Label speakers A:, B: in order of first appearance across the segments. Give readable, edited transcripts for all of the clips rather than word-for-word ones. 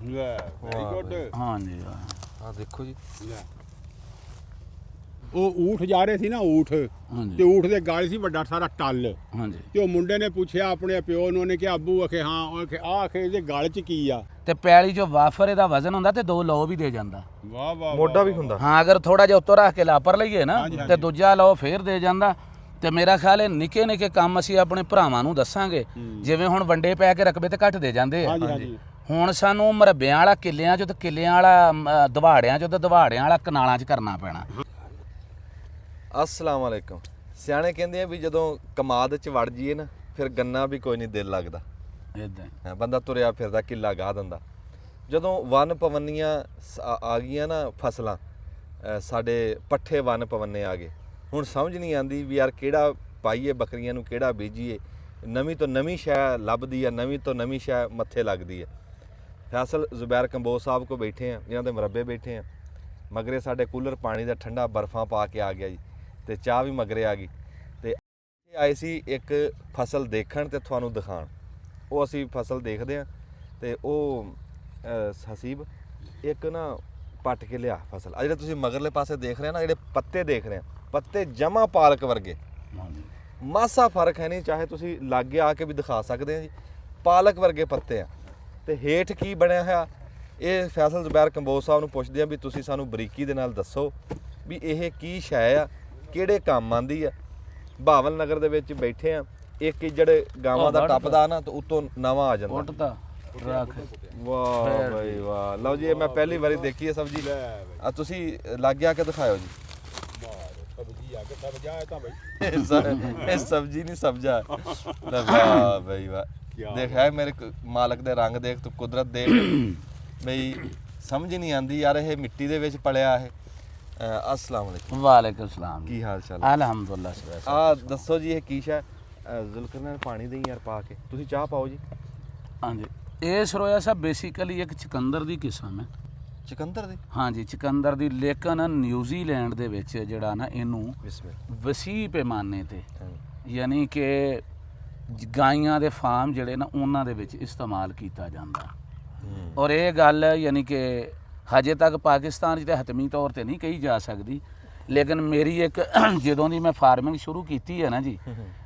A: Very good.
B: ਹਾਂਜੀ
C: ਆ ਦੇਖੋ ਜੀ,
A: ਉਹ ਊਠ ਜਾ ਰਹੇ ਸੀ ਨਾ, ਊਠ ਤੇ
B: ਹਾਂਜੀ
A: ਊਠ ਦੇ ਗਾਲ ਸੀ ਵੱਡਾ ਸਾਰਾ ਟੱਲ,
B: ਹਾਂਜੀ।
A: ਤੇ ਉਹ ਮੁੰਡੇ ਨੇ ਪੁੱਛਿਆ ਆਪਣੇ ਪਿਓ ਨੂੰ, ਉਹਨੇ ਕਿਹਾ ਅੱਬੂ ਆਖੇ ਹਾਂ, ਉਹ ਆਖੇ ਆ ਆਖੇ ਇਹਦੇ ਗਲ 'ਚ ਕੀ ਆ।
B: ਤੇ ਪੈਲੀ ਜੋ ਵਾਫਰ ਇਹਦਾ ਵਜ਼ਨ ਹੁੰਦਾ ਤੇ 2 ਲੋ ਵੀ ਦੇ ਜਾਂਦਾ।
A: ਵਾਹ ਵਾਹ।
C: ਮੋਢਾ ਵੀ ਹੁੰਦਾ।
B: ਹਾਂ, ਅਗਰ ਥੋੜਾ ਜਿਹਾ ਉੱਤੋਂ ਰੱਖ ਕੇ ਲਾਪਰ ਲਈਏ ਨਾ
A: ਹਾਂਜੀ,
B: ਤੇ ਦੂਜਾ ਲੋ ਫੇਰ ਦੇ ਜਾਂਦਾ। ਤੇ ਮੇਰਾ ਖਿਆਲ ਹੈ ਨਿੱਕੇ ਨਿੱਕੇ ਕੰਮ ਅਸੀਂ ਆਪਣੇ ਭਰਾਵਾਂ ਨੂੰ ਦੱਸਾਂਗੇ, ਜਿਵੇਂ ਹੁਣ ਵੰਡੇ ਪੈ ਕੇ ਰਕਬੇ ਤੇ ਘੱਟ ਦੇ ਜਾਂਦੇ ਆ।
A: ਹਾਂਜੀ ਹਾਂਜੀ।
B: ਹੁਣ ਸਾਨੂੰ ਮਰੱਬਿਆਂ ਵਾਲਾ ਕਿੱਲਿਆਂ 'ਚ ਤੇ ਕਿੱਲਿਆਂ ਵਾਲਾ ਦਵਾੜਿਆਂ 'ਚ ਤੇ ਦਵਾੜਿਆਂ ਵਾਲਾ ਕਨਾਲਾਂ 'ਚ ਕਰਨਾ ਪੈਣਾ।
C: ਅਸਲਾਮ ਵਾਲੇਕਮ। ਸਿਆਣੇ ਕਹਿੰਦੇ ਆ ਵੀ ਜਦੋਂ ਕਮਾਦ 'ਚ ਵੜ ਜੀਏ ਨਾ, ਫਿਰ ਗੰਨਾ ਵੀ ਕੋਈ ਨਹੀਂ ਦਿਲ ਲੱਗਦਾ।
B: ਇਦਾਂ
C: ਹਾਂ, ਬੰਦਾ ਤੁਰਿਆ ਫਿਰਦਾ ਕਿੱਲਾ ਗਾਹ ਦਿੰਦਾ। ਜਦੋਂ ਵਨ ਪਵੰਨੀਆਂ ਆ ਗਈਆਂ ਨਾ ਫਸਲਾਂ, ਸਾਡੇ ਪੱਠੇ ਵਨ ਪਵੰਨੇ ਆ ਗਏ, ਹੁਣ ਸਮਝ ਨਹੀਂ ਆਉਂਦੀ ਵੀ ਯਾਰ ਕਿਹੜਾ ਪਾਈਏ ਬੱਕਰੀਆਂ ਨੂੰ, ਕਿਹੜਾ ਬੀਜੀਏ। ਨਵੀਂ ਤੋਂ ਨਵੀਂ ਸ਼ੈ ਲੱਭਦੀ ਆ, ਨਵੀਂ ਤੋਂ ਨਵੀਂ ਸ਼ੈ ਮੱਥੇ ਲੱਗਦੀ ਆ। ਫੈਸਲ ਜ਼ੁਬੈਰ ਕੰਬੋਜ ਸਾਹਿਬ ਕੋ ਬੈਠੇ ਆ, ਜਿਹਨਾਂ ਦੇ ਮਰੱਬੇ ਬੈਠੇ ਆ। ਮਗਰੇ ਸਾਡੇ ਕੂਲਰ ਪਾਣੀ ਦਾ ਠੰਡਾ ਬਰਫਾਂ ਪਾ ਕੇ ਆ ਗਿਆ ਜੀ, ਤੇ ਚਾਹ ਵੀ ਮਗਰੇ ਆ ਗਈ। ਤੇ ਆਏ ਸੀ ਇੱਕ ਫਸਲ ਦੇਖਣ ਤੇ ਤੁਹਾਨੂੰ ਦਿਖਾਉਣ। ਉਹ ਅਸੀਂ ਫਸਲ ਦੇਖਦੇ ਆ ਤੇ ਉਹ ਹਸੀਬ ਇੱਕ ਨਾ ਪੱਟ ਕੇ ਲਿਆ ਫਸਲ। ਆ ਜਿਹੜੇ ਤੁਸੀਂ ਮਗਰਲੇ ਪਾਸੇ ਦੇਖ ਰਹੇ ਆ ਨਾ, ਜਿਹੜੇ ਪੱਤੇ ਦੇਖ ਰਹੇ ਆ, ਪੱਤੇ ਜਮਾ ਪਾਲਕ ਵਰਗੇ, ਮਾਸਾ ਫਰਕ ਹੈ ਨਹੀਂ। ਚਾਹੇ ਤੁਸੀਂ ਲਾਗੇ ਆ ਕੇ ਵੀ ਦਿਖਾ ਸਕਦੇ ਆ ਜੀ, ਪਾਲਕ ਵਰਗੇ ਪੱਤੇ ਆ। ਤੇ ਹੇਠ ਕੀ ਬਣਿਆ ਹੋਇਆ, ਇਹ ਫੈਸਲ ਜ਼ੁਬੈਰ ਕੰਬੋਜ ਸਾਹਿਬ ਨੂੰ ਪੁੱਛਦੇ ਆ ਵੀ ਤੁਸੀਂ ਸਾਨੂੰ ਬਰੀਕੀ ਦੇ ਨਾਲ ਦੱਸੋ ਵੀ ਇਹ ਕੀ ਸ਼ੈ ਆ, ਕਿਹੜੇ ਕੰਮ ਆਂਦੀ ਆ। ਬਹਾਵਲ ਨਗਰ ਦੇ ਵਿੱਚ ਬੈਠੇ ਆ, ਇੱਕ ਜਿਹੜੇ ਗਾਵਾਂ ਦਾ ਟੱਪਦਾ ਨਾ ਤੇ ਉੱਤੋਂ ਨਵਾਂ ਆ ਜਾਂਦਾ।
B: ਉੱਟਦਾ ਰੱਖ।
C: ਵਾਹ ਬਈ ਵਾਹ। ਲਓ ਜੀ, ਇਹ ਮੈਂ ਪਹਿਲੀ ਵਾਰੀ ਦੇਖੀ ਹੈ ਸਬਜ਼ੀ। ਆ ਤੁਸੀਂ ਲਾਗੇ ਆ ਕੇ ਦਿਖਾਇਓ ਜੀ।
A: ਸਬਜ਼ੀ ਆ ਕੇ ਸਬਜ਼ਾ ਹੈ ਤਾਂ ਬਈ
C: ਇਹ ਸਬਜ਼ੀ ਨਹੀਂ ਸਬਜ਼ਾ। ਵਾਹ ਬਈ ਵਾਹ। ਦੇਖ ਹੈ ਮੇਰੇ ਮਾਲਕ ਦੇ ਰੰਗ ਦੇਖ, ਤੂੰ ਕੁਦਰਤ ਦੇਖ। ਬਈ ਸਮਝ ਨਹੀਂ ਆਂਦੀ ਯਾਰ, ਇਹ ਮਿੱਟੀ ਦੇ ਵਿੱਚ ਪਲਿਆ ਇਹ। ਅਸਲਾਮ ਵਾਲੇਕੁਮ।
B: ਵਾਲੇਕੁਮ ਸਲਾਮ।
C: ਕੀ ਹਾਲ ਚਾਲ?
B: ਅਲਹਮਦੁਲਿਲਾ।
C: ਆ ਦੱਸੋ ਜੀ, ਇਹ ਕੀ ਸ਼ੈ? ਜ਼ੁਲਕਰਨੈਨ ਪਾਣੀ ਦੇ ਯਾਰ ਪਾ ਕੇ ਤੁਸੀਂ ਚਾਹ ਪਾਓ ਜੀ।
B: ਹਾਂਜੀ, ਇਹ ਸਰੋਇਆ ਸਾਹਿਬ ਬੇਸਿਕਲੀ ਇੱਕ ਚਕੰਦਰ ਦੀ ਕਿਸਮ ਹੈ।
C: ਚਕੰਦਰ ਦੀ?
B: ਹਾਂਜੀ, ਚਕੰਦਰ ਦੀ। ਲੇਕਿਨ ਨਿਊਜ਼ੀਲੈਂਡ ਦੇ ਵਿੱਚ ਜਿਹੜਾ ਨਾ ਇਹਨੂੰ ਵਸੀਹ ਪੈਮਾਨੇ ਤੇ, ਯਾਨੀ ਕਿ ਗਾਈਆਂ ਦੇ ਫਾਰਮ ਜਿਹੜੇ ਨਾ ਉਹਨਾਂ ਦੇ ਵਿੱਚ ਇਸਤੇਮਾਲ ਕੀਤਾ ਜਾਂਦਾ। ਔਰ ਇਹ ਗੱਲ ਯਾਨੀ ਕਿ ਹਜੇ ਤੱਕ ਪਾਕਿਸਤਾਨ 'ਚ ਤਾਂ ਹਤਮੀ ਤੌਰ ਤੇ ਨਹੀਂ ਕਹੀ ਜਾ ਸਕਦੀ, ਲੇਕਿਨ ਮੇਰੀ ਇੱਕ ਜਦੋਂ ਦੀ ਮੈਂ ਫਾਰਮਿੰਗ ਸ਼ੁਰੂ ਕੀਤੀ ਹੈ ਨਾ ਜੀ,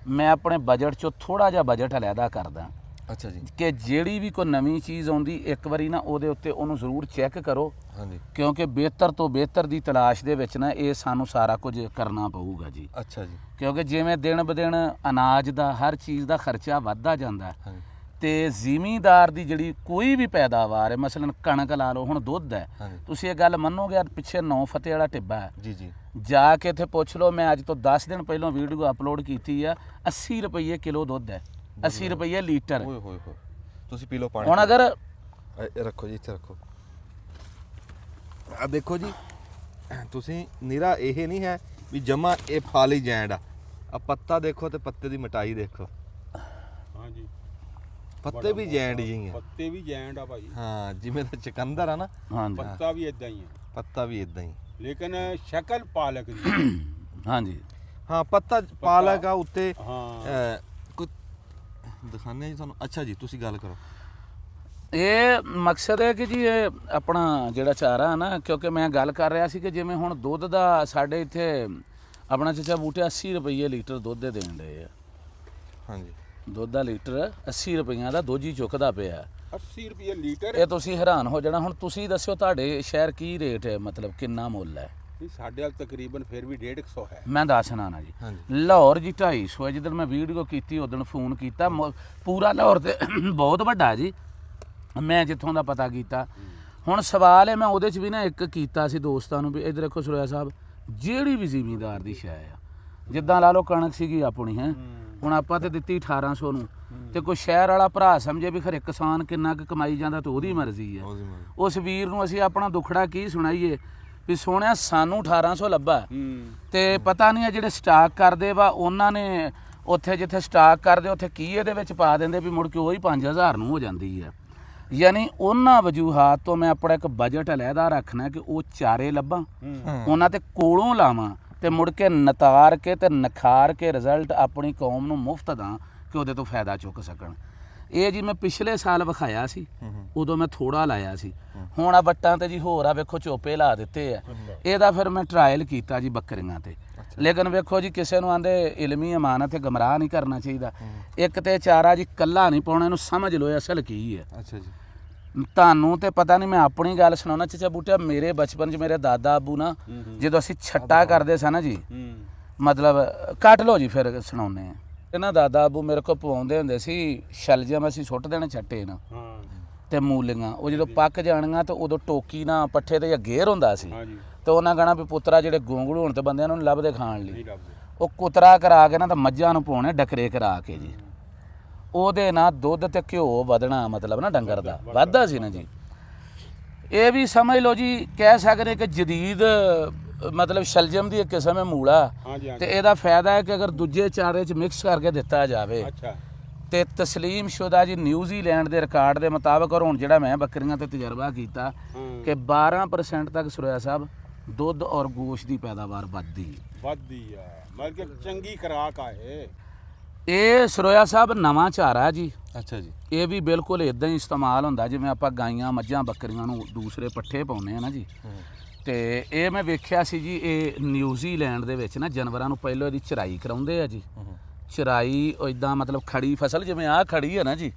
B: ਮੈਂ ਆਪਣੇ ਬਜਟ 'ਚੋਂ ਥੋੜ੍ਹਾ ਜਿਹਾ ਬਜਟ ਅਲੱਗਾ ਕਰਦਾ।
C: ਅੱਛਾ ਜੀ।
B: ਕਿ ਜਿਹੜੀ ਵੀ ਕੋਈ ਨਵੀਂ ਚੀਜ਼ ਆਉਂਦੀ, ਇੱਕ ਵਾਰੀ ਨਾ ਉਹਦੇ ਉੱਤੇ ਉਹਨੂੰ ਜ਼ਰੂਰ ਚੈੱਕ ਕਰੋ।
C: ਹਾਂਜੀ।
B: ਕਿਉਂਕਿ ਬਿਹਤਰ ਤੋਂ ਬਿਹਤਰ ਦੀ ਤਲਾਸ਼ ਦੇ ਵਿੱਚ ਨਾ ਇਹ ਸਾਨੂੰ ਸਾਰਾ ਕੁਝ ਕਰਨਾ ਪਊਗਾ ਜੀ।
C: ਅੱਛਾ ਜੀ।
B: ਕਿਉਂਕਿ ਜਿਵੇਂ ਦਿਨ ਬ ਦਿਨ ਅਨਾਜ ਦਾ, ਹਰ ਚੀਜ਼ ਦਾ ਖਰਚਾ ਵੱਧਦਾ ਜਾਂਦਾ, ਤੇ ਜ਼ਿਮੀਂਦਾਰ ਦੀ ਜਿਹੜੀ ਕੋਈ ਵੀ ਪੈਦਾਵਾਰ ਹੈ, ਮਸਲਨ ਕਣਕ ਲਾ ਲਓ, ਹੁਣ ਦੁੱਧ ਹੈ, ਤੁਸੀਂ ਇਹ ਗੱਲ ਮੰਨੋਗੇ, ਪਿੱਛੇ 9 ਫਤਿਹ ਵਾਲਾ ਟਿੱਬਾ ਹੈ
C: ਜੀ ਜੀ,
B: ਜਾ ਕੇ ਇੱਥੇ ਪੁੱਛ ਲਓ। ਮੈਂ ਅੱਜ ਤੋਂ 10 ਦਿਨ ਪਹਿਲਾਂ ਵੀਡੀਓ ਅਪਲੋਡ ਕੀਤੀ ਆ। 80 ਰੁਪਏ ਕਿਲੋ ਦੁੱਧ ਹੈ, 80 ਰੁਪਏ ਲੀਟਰ।
C: ਓਏ ਹੋਏ ਹੋਏ। ਤੁਸੀਂ ਪੀ ਲਓ ਪਾਣੀ।
B: ਹੁਣ ਅਗਰ
C: ਰੱਖੋ ਜੀ, ਇੱਥੇ ਰੱਖੋ। ਆ ਦੇਖੋ ਜੀ, ਤੁਸੀਂ ਨਿਰਾ ਇਹ ਨਹੀਂ ਹੈ ਵੀ ਜਮਾ ਇਹ ਫਾਲੀ ਜੈਂਡ ਆ ਪੱਤਾ ਦੇਖੋ ਤੇ ਪੱਤੇ ਦੀ ਮਟਾਈ ਦੇਖੋ।
A: ਹਾਂਜੀ,
C: ਪੱਤੇ ਵੀ ਜੈਂਡ ਜਿਹੀ ਆ।
A: ਪੱਤੇ ਵੀ ਜੈਂਡ ਆ ਭਾਈ।
C: ਹਾਂ, ਜਿਵੇਂ ਦਾ ਚਕੰਦਰ ਆ ਨਾ,
B: ਹਾਂਜੀ
A: ਪੱਤਾ ਵੀ ਇਦਾਂ ਹੀ ਆ,
C: ਪੱਤਾ ਵੀ ਇਦਾਂ ਹੀ,
A: ਲੇਕਿਨ ਸ਼ਕਲ ਪਾਲਕ ਦੀ।
B: ਹਾਂਜੀ
C: ਹਾਂ, ਪੱਤਾ ਪਾਲਕ ਆ ਉੱਤੇ।
A: ਹਾਂ,
C: ਕੋਈ ਦਿਖਾਣੇ ਜੀ ਤੁਹਾਨੂੰ। ਅੱਛਾ ਜੀ, ਤੁਸੀਂ ਗੱਲ ਕਰੋ।
B: ਇਹ ਮਕਸਦ ਹੈ ਕਿ ਜੀ ਇਹ ਆਪਣਾ ਜਿਹੜਾ ਚਾਰਾ ਨਾ, ਕਿਉਂਕਿ ਮੈਂ ਗੱਲ ਕਰ ਰਿਹਾ ਸੀ ਕਿ ਜਿਵੇਂ ਹੁਣ ਦੁੱਧ ਦਾ ਸਾਡੇ ਇੱਥੇ ਆਪਣਾ ਚਾਚਾ ਬੂਟੇ 80 ਰੁਪਏ ਲੀਟਰ ਦੁੱਧ ਦੇ ਦੇਣ ਰਹੇ ਆ।
C: ਹਾਂਜੀ,
B: ਦੁੱਧ ਦਾ ਲੀਟਰ 80 ਰੁਪਈਆਂ ਦਾ ਦੋਜੀ ਚੁੱਕਦਾ ਪਿਆ।
A: 80 ਰੁਪਏ ਲੀਟਰ।
B: ਇਹ ਤੁਸੀਂ ਹੈਰਾਨ ਹੋ ਜਾਣਾ। ਹੁਣ ਤੁਸੀਂ ਦੱਸਿਓ ਤੁਹਾਡੇ ਸ਼ਹਿਰ ਕੀ ਰੇਟ ਹੈ, ਮਤਲਬ ਕਿੰਨਾ ਮੁੱਲ ਹੈ?
A: ਸਾਡੇ ਨਾਲ ਤਕਰੀਬਨ ਫਿਰ ਵੀ 150 ਹੈ।
B: ਮੈਂ ਦੱਸਣਾ ਨਾ ਜੀ, ਲਾਹੌਰ ਜੀ 250 ਹੈ। ਜਿੱਦਣ ਮੈਂ ਵੀਡੀਓ ਕੀਤੀ ਉਦੋਂ ਫੋਨ ਕੀਤਾ, ਪੂਰਾ ਲਾਹੌਰ ਤੇ ਬਹੁਤ ਵੱਡਾ ਜੀ, ਮੈਂ ਜਿੱਥੋਂ ਦਾ ਪਤਾ ਕੀਤਾ। ਹੁਣ ਸਵਾਲ ਹੈ, ਮੈਂ ਉਹਦੇ 'ਚ ਵੀ ਨਾ ਇੱਕ ਕੀਤਾ ਸੀ ਦੋਸਤਾਂ ਨੂੰ ਵੀ ਇੱਧਰ ਦੇਖੋ ਸਰੋਇਆ ਸਾਹਿਬ, ਜਿਹੜੀ ਵੀ ਜ਼ਿਮੀਂਦਾਰ ਦੀ ਸ਼ੈ ਆ, ਜਿੱਦਾਂ ਲਾ ਲਓ ਕਣਕ ਸੀਗੀ ਆਪਣੀ, ਹੈ ਹੁਣ ਆਪਾਂ ਤੇ ਦਿੱਤੀ 1800 ਨੂੰ, ਤੇ ਕੋਈ ਸ਼ਹਿਰ ਵਾਲਾ ਭਰਾ ਸਮਝੇ ਵੀ ਖਰੇ ਕਿਸਾਨ ਕਿੰਨਾ ਕੁ ਕਮਾਈ ਜਾਂਦਾ ਤੇ ਉਹਦੀ ਮਰਜ਼ੀ ਹੈ। ਉਸ ਵੀਰ ਨੂੰ ਅਸੀਂ ਆਪਣਾ ਦੁੱਖੜਾ ਕੀ ਸੁਣਾਈਏ ਵੀ ਸੋਹਣਿਆ ਸਾਨੂੰ 1800 ਲੱਭਾ, ਤੇ ਪਤਾ ਨਹੀਂ ਆ ਜਿਹੜੇ ਸਟਾਕ ਕਰਦੇ ਵਾ ਉਹਨਾਂ ਨੇ ਉੱਥੇ ਜਿੱਥੇ ਸਟਾਕ ਕਰਦੇ ਉੱਥੇ ਕੀ ਇਹਦੇ ਵਿੱਚ ਪਾ ਦਿੰਦੇ ਵੀ ਮੁੜ ਕੇ ਉਹੀ 5000 ਨੂੰ ਹੋ ਜਾਂਦੀ ਹੈ। ਯਾਨੀ ਉਹਨਾਂ ਵਜੂਹਾਤ ਤੋਂ ਮੈਂ ਆਪਣਾ ਇੱਕ ਬਜਟ ਅਲੱਗਾ ਰੱਖਣਾ ਕਿ ਉਹ ਚਾਰੇ ਲੱਭਾਂ, ਉਹਨਾਂ ਤੇ ਕੋਲੋਂ ਲਾਵਾਂ, ਤੇ ਮੁੜ ਕੇ ਨਤਾਰ ਕੇ ਤੇ ਨਖਾਰ ਕੇ ਰਿਜ਼ਲਟ ਆਪਣੀ ਕੌਮ ਨੂੰ ਮੁਫਤ ਦਾਂ ਕਿ ਉਹਦੇ ਤੋਂ ਫਾਇਦਾ ਚੁੱਕ ਸਕਣ। ਇਹ ਜੀ ਮੈਂ ਪਿਛਲੇ ਸਾਲ ਵਿਖਾਇਆ ਸੀ, ਉਦੋਂ ਮੈਂ ਥੋੜਾ ਲਾਇਆ ਸੀ। ਹੁਣ ਆ ਵੱਟਾਂ ਤੇ ਜੀ ਹੋਰ ਆ ਵੇਖੋ ਚੋਪੇ ਲਾ ਦਿੱਤੇ ਆ। ਇਹਦਾ ਫਿਰ ਮੈਂ ਟਰਾਇਲ ਕੀਤਾ ਜੀ ਬੱਕਰੀਆਂ ਤੇ। ਲੇਕਿਨ ਵੇਖੋ ਜੀ ਕਿਸੇ ਨੂੰ ਆਂਦੇ ਇਲਮੀ ਅਮਾਨਤ ਹੈ, ਗਮਰਾਹ ਨਹੀਂ ਕਰਨਾ ਚਾਹੀਦਾ। ਇੱਕ ਤੇ ਚਾਰਾ ਜੀ ਕੱਲਾ ਨਹੀਂ ਪਾਉਣਾ, ਇਹਨੂੰ ਸਮਝ ਲਓ ਅਸਲ ਕੀ ਹੈ।
C: ਅੱਛਾ ਜੀ।
B: ਤੁਹਾਨੂੰ ਤੇ ਪਤਾ ਨਹੀਂ, ਮੈਂ ਆਪਣੀ ਗੱਲ ਸੁਣਾਉਣਾ ਚਾਚਾ ਬੂਟਿਆ। ਮੇਰੇ ਬਚਪਨ 'ਚ ਮੇਰੇ ਦਾਦਾ ਆਬੂ ਨਾ ਜਦੋਂ ਅਸੀਂ ਛੱਟਾ ਕਰਦੇ ਸਾਂ ਨਾ ਜੀ, ਮਤਲਬ ਕੱਟ ਲਓ ਜੀ ਫਿਰ ਸੁਣਾਉਂਦੇ ਆ। ਇਹਨਾਂ ਦਾਦਾ ਆਬੂ ਮੇਰੇ ਕੋਲ ਪਵਾਉਂਦੇ ਹੁੰਦੇ ਸੀ ਸ਼ਲਜਮ, ਅਸੀਂ ਸੁੱਟ ਦੇਣੇ ਛੱਟੇ ਨਾ ਤੇ ਮੂਲੀਆਂ। ਉਹ ਜਦੋਂ ਪੱਕ ਜਾਣੀਆਂ ਤਾਂ ਉਦੋਂ ਟੋਕੀ ਨਾ ਪੱਠੇ ਤੇ ਜਾਂ ਗੇਰ ਹੁੰਦਾ ਸੀ, ਤੇ ਉਹਨਾਂ ਕਹਿਣਾ ਵੀ ਪੁੱਤਰਾ ਜਿਹੜੇ ਗੋਂਗਲੂ ਹੁਣ ਤੇ ਬੰਦਿਆਂ ਨੂੰ ਲੱਭਦੇ ਖਾਣ ਲਈ, ਉਹ ਕੁਤਰਾ ਕਰਾ ਕੇ ਨਾ ਤਾਂ ਮੱਝਾਂ ਨੂੰ ਪਾਉਣੇ ਡਕਰੇ ਕਰਾ ਕੇ ਜੀ। ਉਹਦੇ ਨਾਲ ਦੁੱਧ ਤੇ ਘਿਓ ਵਧਣਾ, ਮਤਲਬ ਨਾ ਡੰਗਰ ਦਾ ਵੱਧਦਾ ਸੀ ਨਾ ਜੀ। ਇਹ ਵੀ ਸਮਝ ਲਓ ਜੀ, ਕਹਿ ਸਕਦੇ ਕਿ ਜਦੀਦ ਮਤਲਬ ਸ਼ਲਜਮ ਦੀ ਇੱਕ ਕਿਸਮ ਹੈ ਮੂਲਾ। ਤੇ ਇਹਦਾ ਫਾਇਦਾ ਹੈ ਕਿ ਅਗਰ ਦੂਜੇ ਚਾਰੇ 'ਚ ਮਿਕਸ ਕਰਕੇ ਦਿੱਤਾ ਜਾਵੇ ਤੇ ਤਸਲੀਮ ਸ਼ੁਦਾ ਜੀ ਨਿਊਜ਼ੀਲੈਂਡ ਦੇ ਰਿਕਾਰਡ ਦੇ ਮੁਤਾਬਕ, ਔਰ ਹੁਣ ਜਿਹੜਾ ਮੈਂ ਬੱਕਰੀਆਂ ਤੇ ਤਜਰਬਾ ਕੀਤਾ ਕਿ 12% ਤੱਕ ਸੁਰਿਆ ਸਾਹਿਬ ਦੁੱਧ ਔਰ ਗੋਸ਼ਤ ਦੀ ਪੈਦਾਵਾਰ ਵੱਧਦੀ
A: ਆ। ਮਤਲਬ ਕਿ ਚੰਗੀ ਖੁਰਾਕ ਆ
B: ਇਹ ਸੁਰਿਆ ਸਾਹਿਬ ਨਵਾਂ ਚਾਰਾ ਜੀ।
C: ਅੱਛਾ ਜੀ।
B: ਇਹ ਵੀ ਬਿਲਕੁਲ ਇਦਾਂ ਹੀ ਇਸਤੇਮਾਲ ਹੁੰਦਾ ਜਿਵੇਂ ਆਪਾਂ ਗਾਈਆਂ ਮੱਝਾਂ ਬੱਕਰੀਆਂ ਨੂੰ ਦੂਸਰੇ ਪੱਠੇ ਪਾਉਂਦੇ ਆ ਨਾ ਜੀ। ਤੇ ਇਹ ਮੈਂ ਵੇਖਿਆ ਸੀ ਜੀ, ਇਹ ਨਿਊਜ਼ੀਲੈਂਡ ਦੇ ਵਿੱਚ ਨਾ ਜਾਨਵਰਾਂ ਨੂੰ ਪਹਿਲਾਂ ਇਹਦੀ ਚਰਾਈ ਕਰਾਉਂਦੇ ਆ ਜੀ। ਚਰਾਈ ਇਦਾਂ ਮਤਲਬ ਖੜੀ ਫਸਲ ਜਿਵੇਂ ਆਹ ਖੜੀ ਹੈ ਨਾ ਜੀ,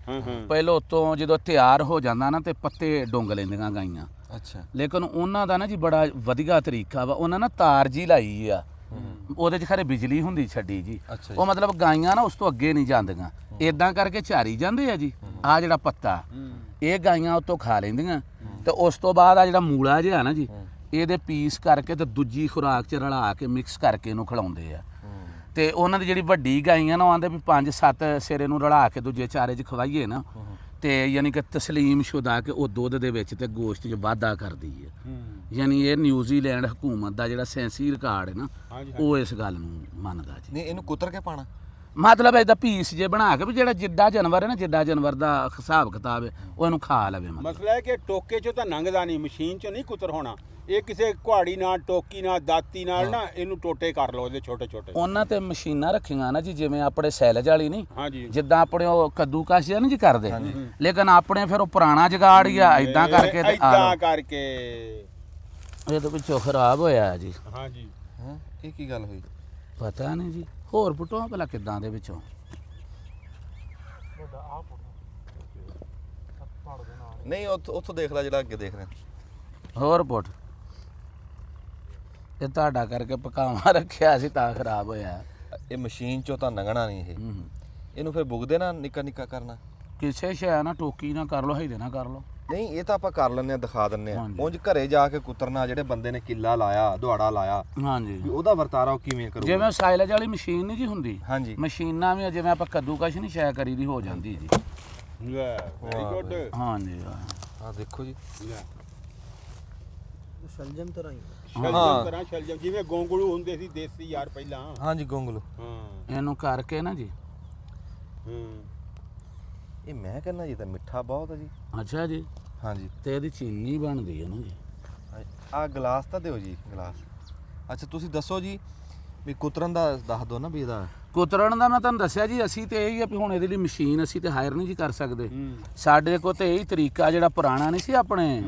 B: ਪਹਿਲਾਂ ਉਤੋਂ ਜਦੋਂ ਤਿਆਰ ਹੋ ਜਾਂਦਾ ਨਾ ਤੇ ਪੱਤੇ ਡੁੰਗ ਲੈਂਦੀਆਂ ਗਾਈਆਂ।
C: ਅੱਛਾ।
B: ਲੇਕਿਨ ਉਹਨਾਂ ਦਾ ਨਾ ਜੀ ਬੜਾ ਵਧੀਆ ਤਰੀਕਾ ਵਾ, ਉਹਨਾਂ ਨਾ ਤਾਰ ਜੀ ਲਾਈ ਆ, ਉਹਦੇ 'ਚ ਖਰੇ ਬਿਜਲੀ ਹੁੰਦੀ ਛੱਡੀ ਜੀ। ਉਹ ਮਤਲਬ ਗਾਈਆਂ ਨਾ ਉਸ ਤੋਂ ਅੱਗੇ ਨਹੀਂ ਜਾਂਦੀਆਂ, ਇਦਾਂ ਕਰਕੇ ਝਾਰੀ ਜਾਂਦੇ ਆ ਜੀ। ਆਹ ਜਿਹੜਾ ਪੱਤਾ ਇਹ ਗਾਈਆਂ ਉਤੋਂ ਖਾ ਲੈਂਦੀਆਂ, ਤੇ ਉਸ ਤੋਂ ਬਾਅਦ ਆ ਜਿਹੜਾ ਮੂਲਾ ਜਿਹਾ ਨਾ ਜੀ, ਇਹਦੇ ਪੀਸ ਕਰਕੇ ਤੇ ਦੂਜੀ ਖੁਰਾਕ 'ਚ ਰਲਾ ਕੇ ਮਿਕਸ ਕਰਕੇ ਇਹਨੂੰ ਖਿਲਾਉਂਦੇ ਆ। ਤੇ ਉਹਨਾਂ ਦੀ ਜਿਹੜੀ ਵੱਡੀ ਗਾਈਆਂ ਨਾ, ਉਹ ਆਂਦੇ ਵੀ 5-7 ਸਿਰੇ ਨੂੰ ਰਲਾ ਕੇ ਦੂਜੇ ਚਾਰੇ 'ਚ ਖਵਾਈਏ ਨਾ, ਤੇ ਯਾਨੀ ਕਿ ਤਸਲੀਮ ਸ਼ੁਦਾ ਕਿ ਉਹ ਦੁੱਧ ਦੇ ਵਿੱਚ ਤੇ ਗੋਸ਼ਤ 'ਚ ਵਾਧਾ ਕਰਦੀ ਹੈ। ਯਾਨੀ ਇਹ ਨਿਊਜ਼ੀਲੈਂਡ ਹਕੂਮਤ ਦਾ ਜਿਹੜਾ ਸੈਂਸੀ ਰਿਕਾਰਡ ਹੈ ਨਾ, ਉਹ ਇਸ ਗੱਲ ਨੂੰ ਮੰਨਦਾ ਜੀ।
C: ਨਹੀਂ, ਇਹਨੂੰ ਕੁਤਰ ਕੇ ਪਾਣਾ,
B: ਮਤਲਬ ਇਹਦਾ ਪੀਸ ਜੇ ਬਣਾ ਕੇ ਵੀ ਜਿਹੜਾ ਜਿੱਡਾ ਜਾਨਵਰ ਹੈ ਨਾ, ਜਿੱਡਾ ਜਾਨਵਰ ਦਾ ਹਿਸਾਬ ਕਿਤਾਬ ਹੈ ਉਹ ਇਹਨੂੰ ਖਾ ਲਵੇ।
A: ਮਸਲਾ ਹੈ ਕਿ ਟੋਕੇ 'ਚੋਂ ਤਾਂ ਲੰਘਦਾ ਨਹੀਂ, ਮਸ਼ੀਨ 'ਚੋਂ ਨਹੀਂ ਕੁਤਰ ਹੋਣਾ। ਇਹ ਕਿਸੇ ਕੁਹਾੜੀ ਨਾਲ, ਟੋਕੀ ਨਾਲ, ਦਾਤੀ ਨਾਲ ਨਾ ਇਹਨੂੰ ਟੋਟੇ ਕਰ ਲਓ ਇਹਦੇ ਛੋਟੇ ਛੋਟੇ। ਉਹਨਾਂ
B: ਤੇ ਮਸ਼ੀਨਾਂ ਰੱਖੀਆਂ ਨਾ ਜੀ, ਜਿਵੇਂ ਆਪਣੇ ਸੈਲਜ ਵਾਲੀ ਨਹੀਂ, ਜਿੱਦਾਂ ਆਪਣੇ ਉਹ ਕੱਦੂਕਸ਼ ਨਹੀਂ ਜੀ ਕਰਦੇ, ਲੇਕਿਨ ਆਪਣੇ ਫਿਰ ਉਹ ਪੁਰਾਣਾ ਜਗਾੜ ਹੀ ਆ, ਇਦਾਂ ਕਰਕੇ ਤੇ
A: ਇਦਾਂ ਕਰਕੇ
B: ਇਹਦੇ ਵਿੱਚੋਂ ਖਰਾਬ ਹੋਇਆ ਜੀ।
A: ਹਾਂਜੀ।
C: ਇਹ ਕੀ ਗੱਲ ਹੋਈ
B: ਪਤਾ ਨਹੀਂ ਜੀ, ਹੋਰ ਪੁੱਟੋ ਭਲਾ ਕਿੱਦਾਂ ਦੇ ਵਿੱਚੋਂ।
C: ਨਹੀਂ, ਉੱਥੋਂ ਦੇਖ ਲੈ ਜਿਹੜਾ ਅੱਗੇ ਦੇਖ ਰਹੇ।
B: ਹੋਰ ਪੁੱਟ, ਇਹ ਤੁਹਾਡਾ ਕਰਕੇ ਪਕਾਵਾ ਰੱਖਿਆ ਸੀ ਤਾਂ ਖਰਾਬ ਹੋਇਆ।
C: ਇਹ ਮਸ਼ੀਨ 'ਚੋਂ ਤਾਂ ਲੰਘਣਾ ਨਹੀਂ ਇਹ। ਇਹਨੂੰ ਫਿਰ ਬੁਗਦੇ ਨਾ ਨਿੱਕਾ ਨਿੱਕਾ ਕਰਨਾ,
B: ਕਿਸੇ ਸ਼ੈ ਨਾ ਟੋਕੀ ਨਾ ਕਰ ਲਓ, ਹੀਦੇ ਨਾ ਕਰ ਲਓ।
C: ਨਹੀਂ, ਇਹ ਤਾਂ ਆਪਾਂ ਕਰ ਲੈਂਦੇ ਆ, ਦਿਖਾ ਦਿੰਦੇ ਆ। ਉਂਝ ਘਰੇ ਜਾ ਕੇ ਕੁਤਰਨਾ, ਜਿਹੜੇ ਬੰਦੇ ਨੇ ਕਿੱਲਾ ਲਾਇਆ, ਦੁਹਾੜਾ ਲਾਇਆ,
B: ਹਾਂਜੀ,
C: ਉਹਦਾ ਵਰਤਾਰਾ ਉਹ ਕਿਵੇਂ ਕਰੂਗਾ।
B: ਜਿਵੇਂ ਸਾਈਲਜ ਵਾਲੀ ਮਸ਼ੀਨ ਨਹੀਂ ਜੀ ਹੁੰਦੀ,
C: ਹਾਂਜੀ,
B: ਮਸ਼ੀਨਾਂ ਵੀ ਜਿਵੇਂ ਆਪਾਂ ਕੱਦੂਕਸ਼ ਨਹੀਂ ਸ਼ੈ ਕਰੀ ਦੀ ਹੋ ਜਾਂਦੀ ਜੀ।
A: ਲੈ ਵੈਰੀ ਗੁੱਡ।
B: ਹਾਂਜੀ,
C: ਆਹ ਦੇਖੋ ਜੀ,
A: ਸ਼ਲਜਮ ਸ਼ਲਜਮ ਜਿਵੇਂ ਗੋਂਗਲੂ ਹੁੰਦੇ ਸੀ ਦੇਸੀ ਯਾਰ ਪਹਿਲਾਂ।
C: ਹਾਂਜੀ, ਗੋਂਗਲੂ।
B: ਇਹਨੂੰ ਕਰਕੇ ਨਾ ਜੀ।
C: ਇਹ ਮੈਂ ਕਹਿੰਦਾ ਜੀ ਤਾਂ ਮਿੱਠਾ ਬਹੁਤ ਹੈ ਜੀ।
B: ਅੱਛਾ ਜੀ।
C: ਹਾਂਜੀ।
B: ਤੇ ਇਹਦੀ ਚੀਨੀ ਬਣਦੀ ਹੈ ਨਾ ਜੀ।
C: ਆਹ ਗਲਾਸ ਤਾਂ ਦਿਓ ਜੀ, ਗਲਾਸ। ਅੱਛਾ, ਤੁਸੀਂ ਦੱਸੋ ਜੀ ਵੀ ਕੁਤਰਨ ਦਾ ਦੱਸ ਦਿਓ ਨਾ ਵੀ ਇਹਦਾ।
B: ਕੁਤਰਨ ਦਾ ਮੈਂ ਤੁਹਾਨੂੰ ਦੱਸਿਆ ਜੀ, ਅਸੀਂ ਤੇ ਇਹੀ ਆ ਵੀ ਹੁਣ ਇਹਦੇ ਲਈ ਮਸ਼ੀਨ ਅਸੀਂ ਤੇ ਹਾਇਰ ਨਹੀਂ ਜੀ ਕਰ ਸਕਦੇ। ਸਾਡੇ ਕੋਲ ਤੇ ਇਹੀ ਤਰੀਕਾ ਜਿਹੜਾ ਪੁਰਾਣਾ ਨਹੀਂ ਸੀ ਆਪਣੇ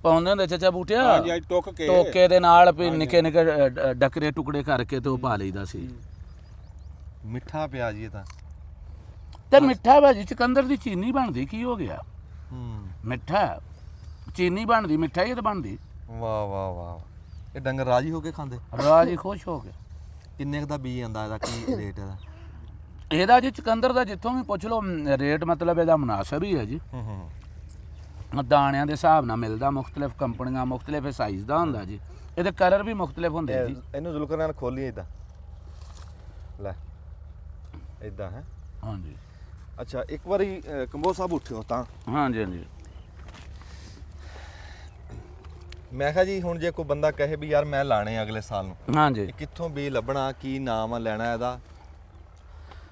B: ਪਾਉਂਦੇ ਹੁੰਦੇ ਚਾਚਾ ਬੂਟਿਆ, ਟੋਕੇ ਦੇ ਨਾਲ ਵੀ ਨਿੱਕੇ ਨਿੱਕੇ ਡਕਰੇ ਟੁਕੜੇ ਕਰਕੇ ਤੇ ਉਹ ਪਾ ਲਈਦਾ ਸੀ।
C: ਮਿੱਠਾ ਪਿਆ ਜੀ ਇਹ ਤਾਂ।
B: ਤੇ ਮਿੱਠਾ ਭਾਜੀ ਚਕੰਦਰ ਦੀ ਚੀਨੀ ਬਣਦੀ, ਕੀ ਹੋ ਗਿਆ? ਮਿੱਠਾ ਚੀਨੀ ਬਣਦੀ, ਮਿੱਠਾ ਹੀ ਤਾਂ ਬਣਦੀ।
C: ਵਾਹ ਵਾਹ ਵਾਹ, ਇਹ ਡੰਗਰ ਰਾਜੀ ਹੋ ਕੇ ਖਾਂਦੇ?
B: ਰਾਜੀ ਖੁਸ਼ ਹੋ ਕੇ।
C: ਕਿੰਨੇ ਦਾ ਬੀਜ ਆਂਦਾ ਇਹਦਾ, ਕੀ ਰੇਟ ਇਹਦਾ?
B: ਇਹਦਾ ਜੀ ਚਕੰਦਰ ਦਾ ਜਿੱਥੋਂ ਵੀ ਪੁੱਛ ਲਓ ਰੇਟ ਮਤਲਬ ਇਹਦਾ ਮੁਨਾਸਬ ਹੀ ਹੈ ਜੀ। ਦਾਣਿਆਂ ਦੇ ਹਿਸਾਬ ਨਾਲ ਮਿਲਦਾ, ਮੁਖਤਲਿਫ ਕੰਪਨੀਆਂ ਮੁਖਤਲਿਫ ਸਾਈਜ਼ ਦਾ ਹੁੰਦਾ ਜੀ। ਇਹਦੇ ਕਲਰ ਵੀ ਮੁਖਤਲਿਫ ਹੁੰਦੇ ਜੀ।
C: ਇਹਨੂੰ ਜ਼ੁਲਕਰ ਨਾਲ ਖੋਲੀ ਇਦਾਂ, ਲੈ ਇਦਾਂ ਹੈ।
B: ਹਾਂਜੀ।
C: ਅੱਛਾ, ਇੱਕ ਵਾਰੀ ਕੰਬੋ ਸਾਹਿਬ ਉੱਠਿਓ ਤਾਂ।
B: ਹਾਂਜੀ ਹਾਂਜੀ।
C: ਮੈਂ ਕਿਹਾ ਜੀ ਹੁਣ ਜੇ ਕੋਈ ਬੰਦਾ ਕਹੇ ਵੀ ਯਾਰ ਮੈਂ ਲਾਣੇ ਅਗਲੇ ਸਾਲ ਨੂੰ,
B: ਹਾਂਜੀ,
C: ਕਿੱਥੋਂ ਬੀਜ ਲੱਭਣਾ, ਕੀ ਨਾਮ ਆ ਲੈਣਾ ਇਹਦਾ?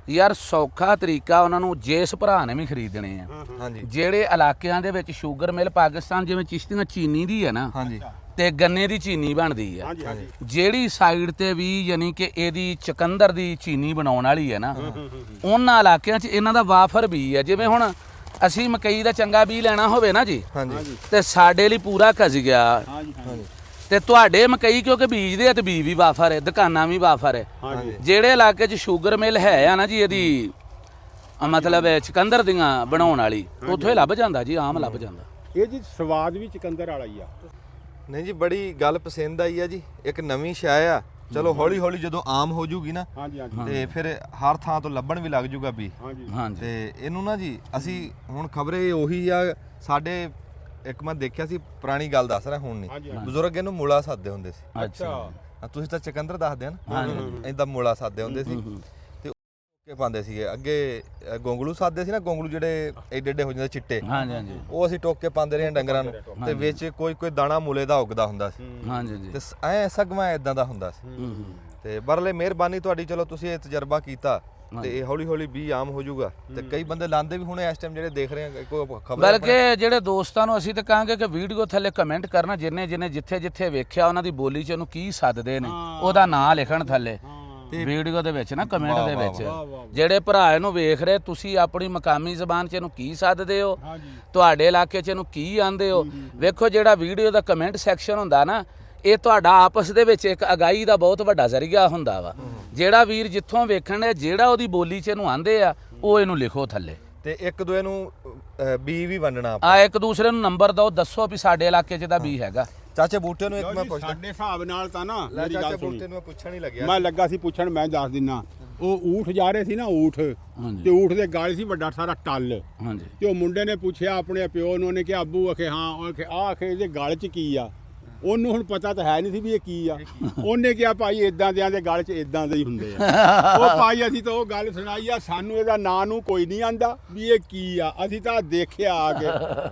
B: ਯਾਰ ਸੌਖਾ ਤਰੀਕਾ, ਉਹਨਾਂ ਨੂੰ ਜਿਸ ਭਰਾ ਨੇ ਵੀ ਖਰੀਦਣੇ ਆ,
C: ਹਾਂਜੀ,
B: ਜਿਹੜੇ ਇਲਾਕਿਆਂ ਦੇ ਵਿੱਚ ਸ਼ੂਗਰ ਮਿਲ ਪਾਕਿਸਤਾਨ ਜਿਵੇਂ ਚਿਸ਼ਤੀਆਂ ਚੀਨੀ ਦੀ ਹੈ ਨਾ,
C: ਹਾਂਜੀ,
B: ਤੇ ਗੰਨੇ ਦੀ ਚੀਨੀ ਬਣਦੀ ਆ।
A: ਹਾਂਜੀ ਹਾਂਜੀ
B: ਜਿਹੜੀ ਸਾਈਡ ਤੇ ਵੀ ਯਾਨੀ ਕਿ ਇਹਦੀ ਚਕੰਦਰ ਦੀ ਚੀਨੀ ਬਣਾਉਣ ਵਾਲੀ ਹੈ ਨਾ, ਉਹਨਾਂ ਇਲਾਕਿਆਂ 'ਚ ਇਹਨਾਂ ਦਾ ਵਾਫਰ ਬੀ ਆ। ਜਿਵੇਂ ਹੁਣ ਅਸੀਂ ਮਕਈ ਦਾ ਚੰਗਾ ਬੀ ਲੈਣਾ ਹੋਵੇ ਨਾ ਜੀ,
C: ਹਾਂਜੀ
B: ਤੇ ਸਾਡੇ ਲਈ ਪੂਰਾ ਘਸ ਗਿਆ।
A: ਹਾਂਜੀ ਹਾਂਜੀ
B: ਤੇ ਤੁਹਾਡੇ ਮਕਈ ਕਿਉਂਕਿ ਬੀਜਦੇ ਆ ਤੇ ਬੀ ਵੀ ਵਾਫਰ ਹੈ, ਦੁਕਾਨਾਂ ਵੀ ਵਾਫਰ ਹੈ।
A: ਹਾਂਜੀ
B: ਜਿਹੜੇ ਇਲਾਕੇ 'ਚ ਸ਼ੂਗਰ ਮਿਲ ਹੈ ਆ ਨਾ ਜੀ ਇਹਦੀ ਮਤਲਬ ਚਕੰਦਰ ਦੀਆਂ ਬਣਾਉਣ ਵਾਲੀ, ਉੱਥੋਂ ਹੀ ਲੱਭ ਜਾਂਦਾ ਜੀ, ਆਮ ਲੱਭ ਜਾਂਦਾ।
A: ਇਹ ਜੀ ਸਵਾਦ ਵੀ ਚਕੰਦਰ ਵਾਲਾ ਹੀ ਆ।
C: ਨਹੀਂ ਜੀ, ਬੜੀ ਗੱਲ ਪਸੰਦ ਆਈ ਆ ਜੀ। ਇੱਕ ਨਵੀਂ ਸ਼ੈ ਆ, ਚਲੋ ਹੌਲੀ ਹੌਲੀ ਜਦੋਂ ਆਮ ਹੋ ਜੂਗੀ ਨਾ
A: ਹਾਂਜੀ ਹਾਂਜੀ
C: ਤੇ ਫਿਰ ਹਰ ਥਾਂ ਤੋਂ ਲੱਭਣ ਵੀ ਲੱਗ ਜੂਗਾ ਵੀ।
A: ਹਾਂਜੀ
B: ਹਾਂਜੀ
C: ਤੇ ਇਹਨੂੰ ਨਾ ਜੀ ਅਸੀਂ ਹੁਣ ਖਬਰੇ ਉਹੀ ਆ ਸਾਡੇ, ਇੱਕ ਮੈਂ ਦੇਖਿਆ ਸੀ, ਪੁਰਾਣੀ ਗੱਲ ਦੱਸ ਰਿਹਾ ਹੁਣ
A: ਹਾਂਜੀ,
C: ਨਹੀਂ,
A: ਹਾਂਜੀ।
C: ਬਜ਼ੁਰਗ ਇਹਨੂੰ ਮੂਲਾ ਸਾਦੇ ਹੁੰਦੇ ਸੀ।
B: ਅੱਛਾ
C: ਆ ਤੁਸੀਂ ਤਾਂ ਚਕੰਦਰ ਦੱਸਦੇ ਆ ਨਾ,
B: ਹਾਂਜੀ।
C: ਇਦਾਂ ਮੂਲਾ ਸਾਦੇ ਹੁੰਦੇ ਸੀ ਤੇ ਕੇ ਪਾਉਂਦੇ ਸੀਗੇ ਅੱਗੇ। ਗੋਂਗਲੂ ਸਾਦੇ ਸੀ ਨਾ, ਗੋਂਗਲੂ ਜਿਹੜੇ ਏਡੇ ਏਡੇ ਹੋ ਜਾਂਦੇ ਚਿੱਟੇ,
B: ਹਾਂਜੀ ਹਾਂਜੀ
C: ਉਹ ਅਸੀਂ ਟੋਕ ਕੇ ਪਾਉਂਦੇ ਰਹੇ ਡੰਗਰਾਂ ਨੂੰ, ਤੇ ਵਿੱਚ ਕੋਈ ਦਾਣਾ ਮੂਲੇ ਦਾ ਉੱਗਦਾ ਹੁੰਦਾ ਸੀ।
B: ਹਾਂਜੀ ਜੀ
C: ਤੇ ਐ ਸਗਵਾ ਇਦਾਂ ਦਾ ਹੁੰਦਾ ਸੀ। ਤੇ ਬਰਲੇ ਮਿਹਰਬਾਨੀ ਤੁਹਾਡੀ, ਚਲੋ ਤੁਸੀਂ ਇਹ ਤਜਰਬਾ ਕੀਤਾ ਤੇ ਇਹ ਹੌਲੀ ਹੌਲੀ ਵੀ ਆਮ ਹੋ ਜਾਊਗਾ। ਤੇ ਕਈ ਬੰਦੇ ਲਾਂਦੇ ਵੀ ਹੁਣੇ ਇਸ ਟਾਈਮ ਜਿਹੜੇ ਦੇਖ ਰਹੇ ਆ ਕੋਈ ਖਬਰ।
B: ਬਲਕਿ ਜਿਹੜੇ ਦੋਸਤਾਂ ਨੂੰ ਅਸੀਂ ਤਾਂ ਕਹਾਂਗੇ ਕਿ ਵੀਡੀਓ ਥੱਲੇ ਕਮੈਂਟ ਕਰਨਾ, ਜਿੰਨੇ ਜਿੱਥੇ ਜਿੱਥੇ ਵੇਖਿਆ ਉਹਨਾਂ ਦੀ ਬੋਲੀ 'ਚ ਉਹਨੂੰ ਕੀ ਸੱਦਦੇ ਨੇ, ਉਹਦਾ ਨਾਂ ਲਿਖਣ ਥੱਲੇ ਵੀਡੀਓ ਦੇ ਵਿੱਚ ਨਾ, ਕਮੈਂਟ ਦੇ ਵਿੱਚ। ਜਿਹੜੇ ਭਰਾ ਇਹਨੂੰ ਵੇਖ ਰਹੇ, ਤੁਸੀਂ ਆਪਣੀ ਮਕਾਮੀ ਜ਼ਬਾਨ 'ਚ ਇਹਨੂੰ ਕੀ ਸੱਦਦੇ ਹੋ, ਤੁਹਾਡੇ ਇਲਾਕੇ 'ਚ ਇਹਨੂੰ ਕੀ ਆਂਦੇ ਹੋ। ਵੇਖੋ ਜਿਹੜਾ ਵੀਡੀਓ ਦਾ ਕਮੈਂਟ ਸੈਕਸ਼ਨ ਹੁੰਦਾ ਨਾ, ਇਹ ਤੁਹਾਡਾ ਆਪਸ ਦੇ ਵਿੱਚ ਇੱਕ ਅਗਾਈ ਦਾ ਬਹੁਤ ਵੱਡਾ ਜ਼ਰੀਆ ਹੁੰਦਾ ਵਾ। ਜਿਹੜਾ ਵੀਰ ਜਿੱਥੋਂ ਵੇਖਣ ਡਿਆ, ਜਿਹੜਾ ਉਹਦੀ ਬੋਲੀ 'ਚ ਇਹਨੂੰ ਆਂਦੇ ਆ, ਉਹ ਇਹਨੂੰ ਲਿਖੋ ਥੱਲੇ।
C: ਤੇ ਇੱਕ ਦੂਏ ਨੂੰ ਬੀ ਵੀ ਵੰਡਣਾ।
B: ਆ ਇੱਕ ਦੂਸਰੇ ਨੂੰ ਨੰਬਰ ਦਿਓ, ਦੱਸੋ ਵੀ ਸਾਡੇ ਇਲਾਕੇ 'ਚ ਦਾ ਬੀ ਹੈਗਾ।
C: ਚਾਚੇ ਬੂਟੇ ਨੂੰ ਇੱਕ ਮੈਂ ਪੁੱਛਦਾ,
A: ਸਾਡੇ ਹਿਸਾਬ ਨਾਲ ਤਾਂ ਨਾ
C: ਲੈ
A: ਮੇਰੀ
C: ਚਾਚੇ
A: ਗੱਲ ਸੁਣੀ,
C: ਬੂਟੇ ਨੂੰ ਮੈਂ ਪੁੱਛਣ ਹੀ ਲੱਗਿਆ।
A: ਮੈਂ ਲੱਗਾ ਸੀ ਪੁੱਛਣ, ਮੈਂ ਦੱਸ ਦਿੰਨਾ। ਉਹ ਊਠ ਜਾ ਰਹੇ ਸੀ ਨਾ, ਊਠ,
B: ਹਾਂਜੀ
A: ਤੇ ਊਠ ਦੇ ਗਾਲ ਸੀ ਵੱਡਾ ਸਾਰਾ ਟੱਲ।
B: ਹਾਂਜੀ
A: ਤੇ ਉਹ ਮੁੰਡੇ ਨੇ ਪੁੱਛਿਆ ਆਪਣੇ ਪਿਓ ਨੂੰ, ਉਹਨੇ ਕਿਹਾ ਅੱਬੂ ਆਖੇ ਹਾਂ, ਉਹ ਆਖੇ ਆਹ ਆਖੇ ਇਹਦੇ ਗਲ 'ਚ ਕੀ ਆ। ਉਹਨੂੰ ਹੁਣ ਪਤਾ ਤਾਂ ਹੈ ਨਹੀਂ ਸੀ ਵੀ ਇਹ ਕੀ ਆ। ਉਹਨੇ ਕਿਹਾ ਭਾਈ ਇਦਾਂ ਦਿਆਂ ਦੇ ਗਲ 'ਚ ਇਦਾਂ ਦੇ ਹੀ ਹੁੰਦੇ ਆ। ਉਹ ਭਾਈ ਅਸੀਂ ਤਾਂ ਉਹ ਗੱਲ ਸੁਣਾਈ ਆ, ਸਾਨੂੰ ਇਹਦਾ ਨਾਂ ਨੂੰ ਕੋਈ ਨਹੀਂ ਆਂਦਾ ਵੀ ਇਹ ਕੀ ਆ। ਅਸੀਂ ਤਾਂ ਦੇਖਿਆ ਆ ਕੇ,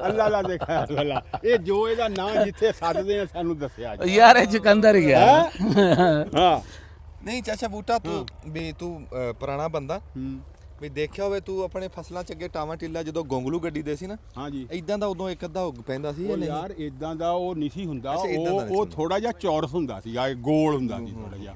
A: ਅੱਲਾ ਲਾ ਦੇਖਿਆ ਅੱਲਾ, ਇਹ ਜੋ ਇਹਦਾ ਨਾਂ ਜਿੱਥੇ ਸੱਦਦੇ ਆ ਸਾਨੂੰ ਦੱਸਿਆ ਜੀ।
B: ਯਾਰ ਇਹ ਚਕੰਦਰ ਹੀ ਆ।
A: ਹਾਂ
C: ਨਹੀਂ ਚਾਚਾ ਬੂਟਾ, ਤੂੰ ਵੀ ਤੂੰ ਪੁਰਾਣਾ ਬੰਦਾ ਵੀ ਦੇਖਿਆ ਹੋਵੇ ਤੂੰ ਆਪਣੇ ਫਸਲਾਂ 'ਚ ਅੱਗੇ ਟਾਵਾਂ ਟਿੱਲਾ ਜਦੋਂ ਗੋਂਗਲੂ ਗੱਡੀ ਦੇ ਸੀ ਨਾ,
A: ਹਾਂਜੀ
C: ਇਦਾਂ ਦਾ ਉਦੋਂ ਇੱਕ ਅੱਧਾ ਉੱਗ ਪੈਂਦਾ ਸੀ।
A: ਉਹ ਯਾਰ ਇਦਾਂ ਦਾ ਉਹ ਨਹੀਂ ਸੀ ਹੁੰਦਾ।
C: ਅੱਛਾ, ਏਦਾਂ ਦਾ ਨਹੀਂ
A: ਉਹ ਥੋੜਾ ਜਿਹਾ ਚੌਰਸ ਹੁੰਦਾ ਸੀ, ਆ ਗੋਲ ਹੁੰਦਾ ਸੀ ਥੋੜਾ ਜਿਹਾ।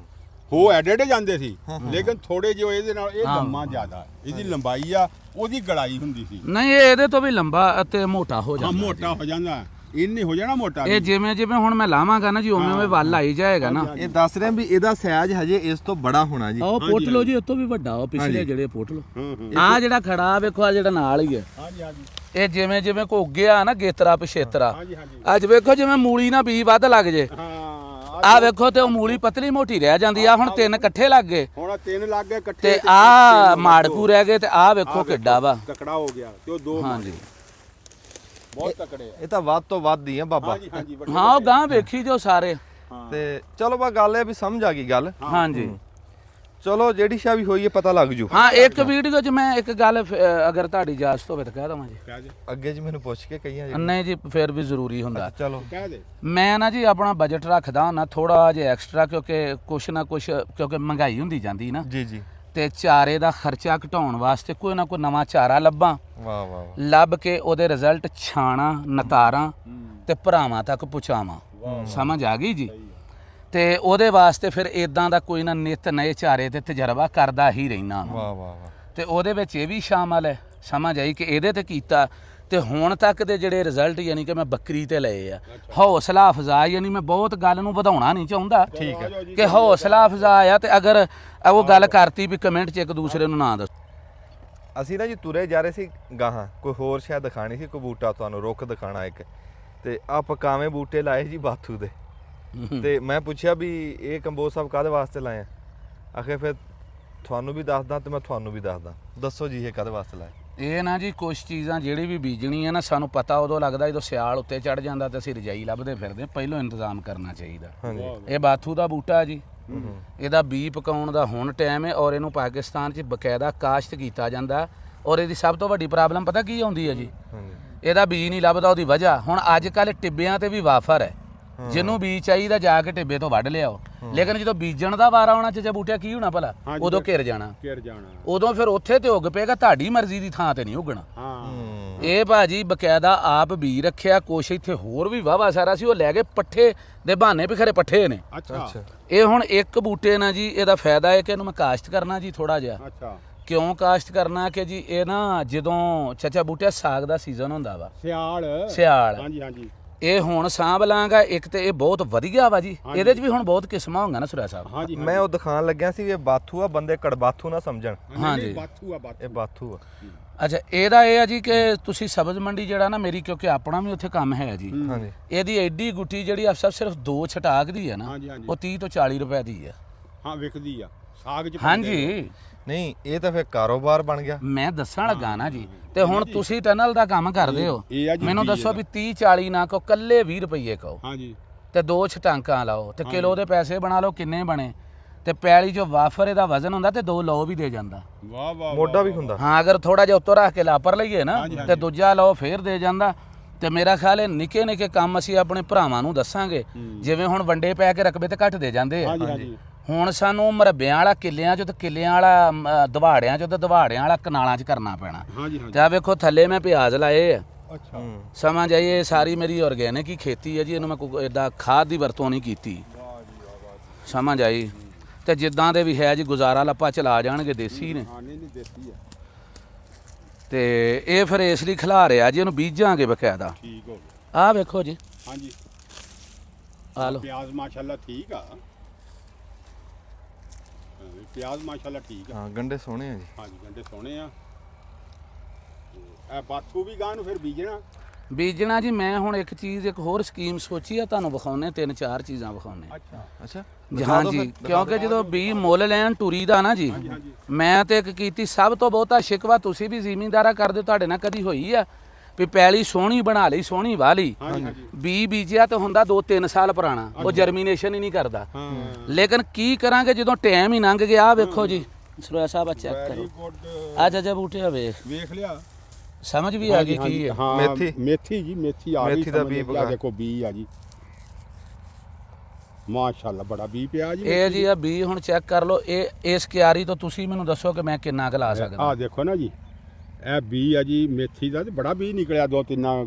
A: ਹੋ ਐਡੇ ਜਾਂਦੇ ਸੀ, ਲੇਕਿਨ ਥੋੜੇ ਜਿਹਾ ਇਹਦੇ ਨਾਲ ਇਹ ਲੰਮਾ ਜ਼ਿਆਦਾ, ਇਹਦੀ ਲੰਬਾਈ ਆ, ਉਹਦੀ ਗੜਾਈ ਹੁੰਦੀ ਸੀ।
B: ਨਹੀਂ ਇਹ ਇਹਦੇ ਤੋਂ ਵੀ ਲੰਬਾ ਅਤੇ ਮੋਟਾ ਹੋ ਜਾਂਦਾ।
A: ਮੋਟਾ ਹੋ ਜਾਂਦਾ, ਇੰਨੀ ਹੋ ਜਾਣਾ ਮੋਟਾ।
B: ਇਹ ਜਿਵੇਂ ਜਿਵੇਂ ਹੁਣ ਮੈਂ ਲਾਵਾਂਗਾ ਨਾ ਜੀ, ਉਵੇਂ ਉਵੇਂ ਵੱਲ ਆਈ ਜਾਏਗਾ ਨਾ।
C: ਇਹ ਦੱਸ ਰਿਹਾ ਵੀ ਇਹਦਾ ਸਾਈਜ਼ ਹਜੇ ਇਸ ਤੋਂ ਬੜਾ ਹੋਣਾ ਜੀ।
B: ਉਹ ਪੁੱਟ ਲਓ ਜੀ, ਇਹ ਤੋਂ ਵੀ ਵੱਡਾ, ਉਹ ਪਿਛਲੇ ਜਿਹੜੇ ਪੁੱਟ ਲਓ। ਆ ਜਿਹੜਾ ਖੜਾ ਵੇਖੋ, ਆ ਜਿਹੜਾ ਨਾਲ ਹੀ ਹੈ,
A: ਹਾਂਜੀ ਹਾਂਜੀ
B: ਇਹ ਜਿਵੇਂ ਜਿਵੇਂ ਕੋ ਉੱਗਿਆ ਨਾ ਗੇਤਰਾ ਪਿਛੇਤਰਾ।
A: ਹਾਂਜੀ ਹਾਂਜੀ
B: ਅੱਜ ਵੇਖੋ ਜਿਵੇਂ ਮੂਲੀ ਨਾ ਬੀ ਵੱਧ ਲੱਗ ਜੇ,
A: ਹਾਂ।
B: ਆ ਵੇਖੋ ਤੇ ਉਹ ਮੂਲੀ ਪਤਲੀ ਮੋਟੀ ਰਹਿ ਜਾਂਦੀ ਆ। ਹੁਣ ਤਿੰਨ ਇਕੱਠੇ ਲੱਗ ਗਏ
A: ਹੁਣ ਤਿੰਨ ਲੱਗ ਗਏ ਇਕੱਠੇ,
B: ਤੇ ਆ ਮਾੜਕੂ ਰਹਿ ਗਏ, ਤੇ ਆ ਵੇਖੋ ਕਿੱਡਾ ਵਾ।
A: ਤਕੜਾ ਹੋ ਗਿਆ ਤੇ ਉਹ ਦੋ
B: ਹਾਂਜੀ
A: ਬਹੁਤ ਤਕੜੇ ਆ।
C: ਇਹ ਤਾਂ ਵੱਧ ਤੋਂ ਵੱਧ ਹੀ ਆ ਬਾਬਾ।
A: ਹਾਂਜੀ ਹਾਂਜੀ ਵੱਡੇ
B: ਹਾਂ ਉਹ ਗਾਂ ਵੇਖੀ ਜੋ ਸਾਰੇ।
C: ਤੇ ਚਲੋ ਬਾ ਗੱਲ ਇਹ ਵੀ ਸਮਝ ਆ ਗਈ ਗੱਲ।
B: ਹਾਂਜੀ
C: ਚਲੋ ਜਿਹੜੀ ਸ਼ਾ ਵੀ ਹੋਈ ਹੈ ਪਤਾ ਲੱਗ ਜੂ।
B: ਹਾਂ ਇੱਕ ਵੀਡੀਓ 'ਚ ਮੈਂ ਇੱਕ ਗੱਲ ਅਗਰ ਤੁਹਾਡੀ ਇਜਾਜ਼ਤ ਹੋਵੇ ਤਾਂ ਕਹਿ ਦਵਾਂ ਜੀ।
A: ਕਹਿ ਦੇ
C: ਅੱਗੇ ਜੀ ਮੈਨੂੰ ਪੁੱਛ ਕੇ ਕਹੀਆਂ ਜੀ।
B: ਨਹੀਂ ਜੀ ਫਿਰ ਵੀ ਜ਼ਰੂਰੀ ਹੁੰਦਾ।
C: ਚਲੋ
A: ਕਹਿ ਦੇ।
B: ਮੈਂ ਨਾ ਜੀ ਆਪਣਾ ਬਜਟ ਰੱਖਦਾ ਹੁੰਦਾ ਥੋੜਾ ਜਿਹਾ ਐਕਸਟਰਾ, ਕਿਉਂਕਿ ਕੁਛ ਨਾ ਕੁਛ, ਕਿਉਂਕਿ ਮਹਿੰਗਾਈ ਹੁੰਦੀ ਜਾਂਦੀ ਨਾ,
C: ਜੀ ਜੀ।
B: ਤੇ ਚਾਰੇ ਦਾ ਖਰਚਾ ਘਟਾਉਣ ਵਾਸਤੇ ਕੋਈ ਨਾ ਕੋਈ ਨਵਾਂ ਚਾਰਾ ਲੱਭਾਂ,
C: ਵਾਹ ਵਾਹ ਵਾਹ।
B: ਲੱਭ ਕੇ ਉਹਦੇ ਰਿਜ਼ਲਟ ਛਾਣਾ, ਨਤਾਰਾਂ ਤੇ ਭਰਾਵਾਂ ਤੱਕ ਪਹੁੰਚਾਵਾਂ। ਸਮਝ ਆ ਗਈ ਜੀ। ਤੇ ਉਹਦੇ ਵਾਸਤੇ ਫਿਰ ਇਦਾਂ ਦਾ ਕੋਈ ਨਾ ਨਿਤ ਨਏ ਚਾਰੇ ਤੇ ਤਜਰਬਾ ਕਰਦਾ ਹੀ ਰਹਿਣਾ।
C: ਵਾਹ ਵਾਹ ਵਾਹ।
B: ਤੇ ਉਹਦੇ ਵਿੱਚ ਇਹ ਵੀ ਸ਼ਾਮਲ ਹੈ, ਸਮਝ ਆਈ ਕਿ ਇਹਦੇ ਤੇ ਕੀਤਾ। ਤੇ ਹੁਣ ਤੱਕ ਦੇ ਜਿਹੜੇ ਰਿਜ਼ਲਟ ਯਾਨੀ ਕਿ ਮੈਂ ਬੱਕਰੀ ਤੇ ਲਏ ਆ, ਹੌਸਲਾ ਅਫਜ਼ਾ, ਯਾਨੀ ਮੈਂ ਬਹੁਤ ਗੱਲ ਨੂੰ ਵਧਾਉਣਾ ਨਹੀਂ ਚਾਹੁੰਦਾ
C: ਠੀਕ ਹੈ
B: ਕਿ ਹੌਸਲਾ ਅਫਜ਼ਾ ਆ। ਤੇ ਅਗਰ ਉਹ ਗੱਲ ਕਰਤੀ ਵੀ ਕਮੈਂਟ 'ਚ ਇੱਕ ਦੂਸਰੇ ਨੂੰ ਨਾ ਦੱਸੋ।
C: ਅਸੀਂ ਨਾ ਜੀ ਤੁਰੇ ਜਾ ਰਹੇ ਸੀ ਗਾਹਾਂ, ਕੋਈ ਹੋਰ ਸ਼ਾਇਦ ਦਿਖਾਣੀ ਸੀ, ਕੋਈ ਬੂਟਾ ਤੁਹਾਨੂੰ ਰੁੱਖ ਦਿਖਾਣਾ ਇੱਕ, ਤੇ ਆ ਪਕਾਵੇਂ ਬੂਟੇ ਲਾਏ ਜੀ ਬਾਥੂ ਦੇ। ਤੇ ਮੈਂ ਪੁੱਛਿਆ ਵੀ ਇਹ ਕੰਬੋਜ ਸਾਹਿਬ ਕਾਹਦੇ ਵਾਸਤੇ ਲਾਏ ਆ? ਆਖੇ ਫਿਰ ਤੁਹਾਨੂੰ ਵੀ ਦੱਸਦਾ ਤੇ ਮੈਂ ਤੁਹਾਨੂੰ ਵੀ ਦੱਸਦਾ। ਦੱਸੋ ਜੀ ਇਹ ਕਾਹਦੇ ਵਾਸਤੇ ਲਾਏ?
B: ਇਹ ਨਾ ਜੀ ਕੁਛ ਚੀਜ਼ਾਂ ਜਿਹੜੀ ਵੀ ਬੀਜਣੀ ਹੈ ਨਾ, ਸਾਨੂੰ ਪਤਾ ਉਦੋਂ ਲੱਗਦਾ ਜਦੋਂ ਸਿਆਲ ਉੱਤੇ ਚੜ ਜਾਂਦਾ ਤੇ ਅਸੀਂ ਰਜਾਈ ਲੱਭਦੇ ਫਿਰਦੇ, ਪਹਿਲਾਂ ਇੰਤਜ਼ਾਮ ਕਰਨਾ ਚਾਹੀਦਾ।
C: ਹਾਂਜੀ।
B: ਇਹ ਬਾਥੂ ਦਾ ਬੂਟਾ ਜੀ, ਇਹਦਾ ਬੀ ਪਕਾਉਣ ਦਾ ਹੁਣ ਟਾਈਮ ਹੈ, ਔਰ ਇਹਨੂੰ ਪਾਕਿਸਤਾਨ 'ਚ ਬਕਾਇਦਾ ਕਾਸ਼ਤ ਕੀਤਾ ਜਾਂਦਾ। ਔਰ ਇਹਦੀ ਸਭ ਤੋਂ ਵੱਡੀ ਪ੍ਰੋਬਲਮ ਪਤਾ ਕੀ ਆਉਂਦੀ ਹੈ ਜੀ? ਇਹਦਾ ਬੀ ਨਹੀਂ ਲੱਭਦਾ। ਉਹਦੀ ਵਜ੍ਹਾ ਹੁਣ ਅੱਜ ਕੱਲ੍ਹ ਟਿੱਬਿਆਂ ਤੇ ਵੀ ਵਾਫਰ ਹੈ, ਜਿਹਨੂੰ ਬੀਜ ਚਾਹੀਦਾ ਜਾ ਕੇ ਟਿੱਬੇ ਤੋਂ ਵੱਢ ਲਿਆਓ। ਲੇਕਿਨ ਜਦੋਂ ਬੀਜਣ ਦਾ ਵਾਰ ਆਉਣਾ ਚਾਚਾ ਬੂਟਿਆ ਕੀ ਹੋਣਾ ਭਲਾ? ਉਦੋਂ ਘਿਰ ਜਾਣਾ।
A: ਘਿਰ ਜਾਣਾ।
B: ਉਦੋਂ ਫਿਰ ਉੱਥੇ ਤੇ ਉੱਗ ਪਏਗਾ, ਤੁਹਾਡੀ ਮਰਜ਼ੀ ਦੀ ਥਾਂ ਤੇ ਨਹੀਂ ਉੱਗਣਾ।
A: ਹਾਂ
B: ਇਹ ਭਾਜੀ ਬਕਾਇਦਾ ਆਪ ਬੀ ਰੱਖਿਆ, ਕੁਛ ਇੱਥੇ ਹੋਰ ਵੀ ਵਾਵਾ ਸਾਰਾ ਸੀ, ਉਹ ਲੈ ਕੇ ਪੱਠੇ ਦੇ ਬਹਾਨੇ ਵੀ ਖਰੇ ਪੱਠੇ ਨੇ।
A: ਅੱਛਾ
B: ਇਹ ਹੁਣ ਇੱਕ ਬੂਟੇ ਨਾਲ ਜੀ ਇਹਦਾ ਫਾਇਦਾ ਹੈ ਕਿ ਇਹਨੂੰ ਮੈਂ ਕਾਸ਼ਤ ਕਰਨਾ ਜੀ ਥੋੜਾ ਜਿਹਾ।
A: ਅੱਛਾ
B: ਕਿਉਂ ਕਾਸ਼ਤ ਕਰਨਾ ਕਿ ਜੀ ਇਹ ਨਾ ਜਦੋਂ ਚਾਚਾ ਬੂਟਿਆ ਸਾਗ ਦਾ ਸੀਜ਼ਨ ਹੁੰਦਾ ਵਾ, ਸਿਆਲ,
A: ਹਾਂਜੀ ਹਾਂਜੀ,
B: ਇਹ ਹੁਣ ਸਾਂਭ ਲਾਂਗਾ। ਇੱਕ ਤੇ ਇਹ ਬਹੁਤ ਵਧੀਆ ਵਾ ਜੀ, ਇਹਦੇ 'ਚ ਵੀ ਹੁਣ ਬਹੁਤ ਕਿਸਮਾਂ ਹੋਣਗੀਆਂ ਨਾ ਸੁਰਿਆ ਸਾਹਿਬ।
A: ਹਾਂਜੀ
C: ਮੈਂ ਉਹ ਦਿਖਾਣ ਲੱਗਿਆ ਸੀ ਇਹ ਬਾਥੂ ਆ, ਬੰਦੇ ਕੜਬਾਥੂ ਨਾ ਸਮਝਣ।
B: ਹਾਂਜੀ
A: ਬਾਥੂ ਆ ਬਾਥੂ,
C: ਇਹ ਬਾਥੂ ਆ।
B: ਅੱਛਾ ਇਹਦਾ ਇਹ ਆ ਜੀ ਕਿ ਤੁਸੀਂ ਸਬਜ਼ ਮੰਡੀ ਜਿਹੜਾ ਨਾ ਮੇਰੀ, ਕਿਉਂਕਿ ਆਪਣਾ ਵੀ ਉੱਥੇ ਕੰਮ ਹੈ ਜੀ,
C: ਹਾਂਜੀ
B: ਇਹਦੀ ਐਡੀ ਗੁੱਟੀ ਜਿਹੜੀ ਅਫਸਰ ਸਿਰਫ 2 ਛਟਾਕ ਦੀ ਹੈ ਨਾ,
A: ਹਾਂਜੀ, ਹਾਂਜੀ।
B: ਉਹ 30 ਤੋਂ 40 ਰੁਪਏ ਦੀ ਹੈ।
A: ਹਾਂ ਵਿਕਦੀ ਆ ਸਾਗ ਚ।
B: ਹਾਂਜੀ
C: ਨਹੀਂ ਇਹ ਤਾਂ ਫਿਰ ਕਾਰੋਬਾਰ ਬਣ ਗਿਆ।
B: ਮੈਂ ਦੱਸਣ ਲੱਗਾ ਨਾ ਜੀ। ਤੇ ਹੁਣ ਤੁਸੀਂ ਟਨਲ ਦਾ ਕੰਮ ਕਰਦੇ ਹੋ,
A: ਇਹ ਆ ਜੀ
B: ਮੈਨੂੰ
A: ਬੀਜ
B: ਦੱਸੋ
A: ਦਾ।
B: ਵੀ 30 40 ਨਾ ਕਹੋ, ਕੱਲੇ 20 ਰੁਪਏ ਕਹੋ,
A: ਹਾਂਜੀ
B: ਤੇ 2 ਛਟਾਂਕਾਂ ਲਾਓ ਤੇ ਕਿਲੋ ਦੇ ਪੈਸੇ ਬਣਾ ਲਓ, ਕਿੰਨੇ ਬਣੇ? ਤੇ ਪੈਲੀ ਜੋ ਵਾਫਰ ਇਹਦਾ ਵਜ਼ਨ ਹੁੰਦਾ ਤੇ 2 ਲਓ ਵੀ ਦੇ ਜਾਂਦਾ।
A: ਵਾਹ ਵਾਹ,
C: ਮੋਢਾ ਵੀ ਹੁੰਦਾ।
B: ਹਾਂ ਅਗਰ ਥੋੜਾ ਜਿਹਾ ਉੱਤੋਂ ਰੱਖ ਕੇ ਲਾਪਰ ਲਈਏ ਨਾ ਤੇ ਦੂਜਾ ਲਓ ਫੇਰ ਦੇ ਜਾਂਦਾ। ਤੇ ਮੇਰਾ ਖਿਆਲ ਹੈ ਨਿੱਕੇ ਨਿੱਕੇ ਕੰਮ ਅਸੀਂ ਆਪਣੇ ਭਰਾਵਾਂ ਨੂੰ ਦੱਸਾਂਗੇ, ਜਿਵੇਂ ਹੁਣ ਵੰਡੇ ਪੈ ਕੇ ਰਕਬੇ ਤੇ ਘੱਟ ਦੇ ਜਾਂਦੇ ਆ।
A: ਹਾਂਜੀ ਹਾਂਜੀ,
B: ਹੁਣ ਸਾਨੂੰ ਮਰਬਿਆਂ ਵਾਲਾ ਕਿੱਲਿਆਂ 'ਚ ਤੇ ਕਿੱਲਿਆਂ ਵਾਲਾ ਦਵਾੜਿਆਂ 'ਚ ਤੇ ਦਵਾੜਿਆਂ ਵਾਲਾ ਕਨਾਲਾਂ 'ਚ ਕਰਨਾ ਪੈਣਾ।
A: ਹਾਂਜੀ ਹਾਂਜੀ।
B: ਤੇ ਆ ਵੇਖੋ ਥੱਲੇ ਮੈਂ ਪਿਆਜ਼ ਲਾਏ ਆ,
A: ਅੱਛਾ
B: ਸਮਝ ਆਈਏ, ਸਾਰੀ ਮੇਰੀ ਆਰਗੈਨਿਕ ਹੀ ਖੇਤੀ ਹੈ ਜੀ, ਇਹਨੂੰ ਮੈਂ ਕੋਈ ਇਦਾਂ ਖਾਦ ਦੀ ਵਰਤੋਂ ਨਹੀਂ ਕੀਤੀ, ਸਮਝ ਆਈ। ਤੇ ਜਿੱਦਾਂ ਦੇ ਵੀ ਹੈ ਜੀ ਗੁਜ਼ਾਰਾ ਲੱਪਾ ਚਲਾ ਜਾਣਗੇ, ਦੇਸੀ ਨੇ।
A: ਹਾਂ ਨਹੀਂ ਦੇਸੀ ਆ।
B: ਤੇ ਇਹ ਫਿਰ ਇਸ ਲਈ ਖਿਲਾ ਰਿਹਾ ਜੀ, ਇਹਨੂੰ ਬੀਜਾਂਗੇ ਬਕਾਇਦਾ।
A: ਠੀਕ ਹੋ ਗਿਆ।
B: ਆਹ ਵੇਖੋ ਜੀ,
A: ਹਾਂਜੀ
B: ਆ ਲਓ
A: ਪਿਆਜ਼ ਮਾਸ਼ਾਅੱਲਾ ਠੀਕ ਆ। ਪਿਆਜ਼ ਮਾਸ਼ਾਅੱਲਾ ਠੀਕ ਆ।
C: ਹਾਂ ਗੰਡੇ ਸੋਹਣੇ ਆ ਜੀ।
A: ਹਾਂਜੀ ਗੰਡੇ ਸੋਹਣੇ ਆ। ਇਹ ਬਾਥੂ ਵੀ ਗਾਂ ਨੂੰ ਫਿਰ
B: ਬੀਜਣਾ ਜੀ। ਮੈਂ ਹੁਣ ਇੱਕ ਚੀਜ਼, ਇੱਕ ਹੋਰ ਸਕੀਮ ਸੋਚੀ ਆ, ਤੁਹਾਨੂੰ ਵਿਖਾਉਣੇ 3-4 ਚੀਜ਼ਾਂ ਵਿਖਾਉਣੇ।
A: ਅੱਛਾ
C: ਅੱਛਾ
B: ਹਾਂ ਜੀ, ਕਿਉਂਕਿ ਜਦੋਂ ਬੀ ਮੁੱਲ ਲੈਣ ਟੁਰੀ ਦਾ ਨਾ ਜੀ, ਮੈਂ ਤੇ ਇੱਕ ਕੀਤੀ ਸਭ ਤੋਂ ਬਹੁਤਾ ਸ਼ਿਕਵਾ ਤੁਸੀਂ ਵੀ ਜ਼ਿਮੀਂਦਾਰਾ ਕਰਦੇ ਹੋ, ਤੁਹਾਡੇ ਨਾਲ ਕਦੀ ਹੋਈ ਆ ਵੀ ਪੈਲੀ ਸੋਹਣੀ ਬਣਾ ਲਈ, ਸੋਹਣੀ ਵਾਹ ਲਈ, ਬੀ ਬੀਜਿਆ ਤੇ ਹੁੰਦਾ 2-3 ਸਾਲ ਪੁਰਾਣਾ, ਉਹ ਜਰਮੀਨੇਸ਼ਨ ਹੀ ਨਹੀਂ ਕਰਦਾ। ਲੇਕਿਨ ਕੀ ਕਰਾਂਗੇ ਜਦੋਂ ਟਾਈਮ ਹੀ ਲੰਘ ਗਿਆ। ਆ ਵੇਖੋ ਜੀ ਸਰੋਇਆ ਸਾਹਿਬ, ਆ ਚੈੱਕ ਕਰੋ, ਆ ਜਾ ਬੂਟੇ
A: ਵੇਖ ਲਿਆ,
B: ਸਮਝ ਵੀ ਆ ਗਈ ਕੀ ਹੈ।
A: ਹਾਂ
C: ਮੇਥੀ।
A: ਮੇਥੀ ਜੀ, ਮੇਥੀ ਆ ਗਈ।
C: ਮੇਥੀ ਦਾ ਬੀਜ
A: ਆ ਦੇਖੋ ਬੀ ਆ ਜੀ, ਮਾਸ਼ਾਅੱਲਾ ਬੜਾ ਬੀ ਪਿਆ ਜੀ।
B: ਇਹ ਜੀ ਆ ਬੀ ਹੁਣ ਚੈੱਕ ਕਰ ਲਓ। ਇਹ ਇਸ ਕਿਆਰੀ ਤੋਂ ਤੁਸੀਂ ਮੈਨੂੰ ਦੱਸੋ ਕਿ ਮੈਂ ਕਿੰਨਾ ਕੁ ਲਾ ਸਕਦਾ।
A: ਆ ਦੇਖੋ ਨਾ ਜੀ, ਇਹ ਬੀ ਆ ਜੀ ਮੇਥੀ ਦਾ, ਤੇ ਬੜਾ ਬੀ ਨਿਕਲਿਆ 2-3।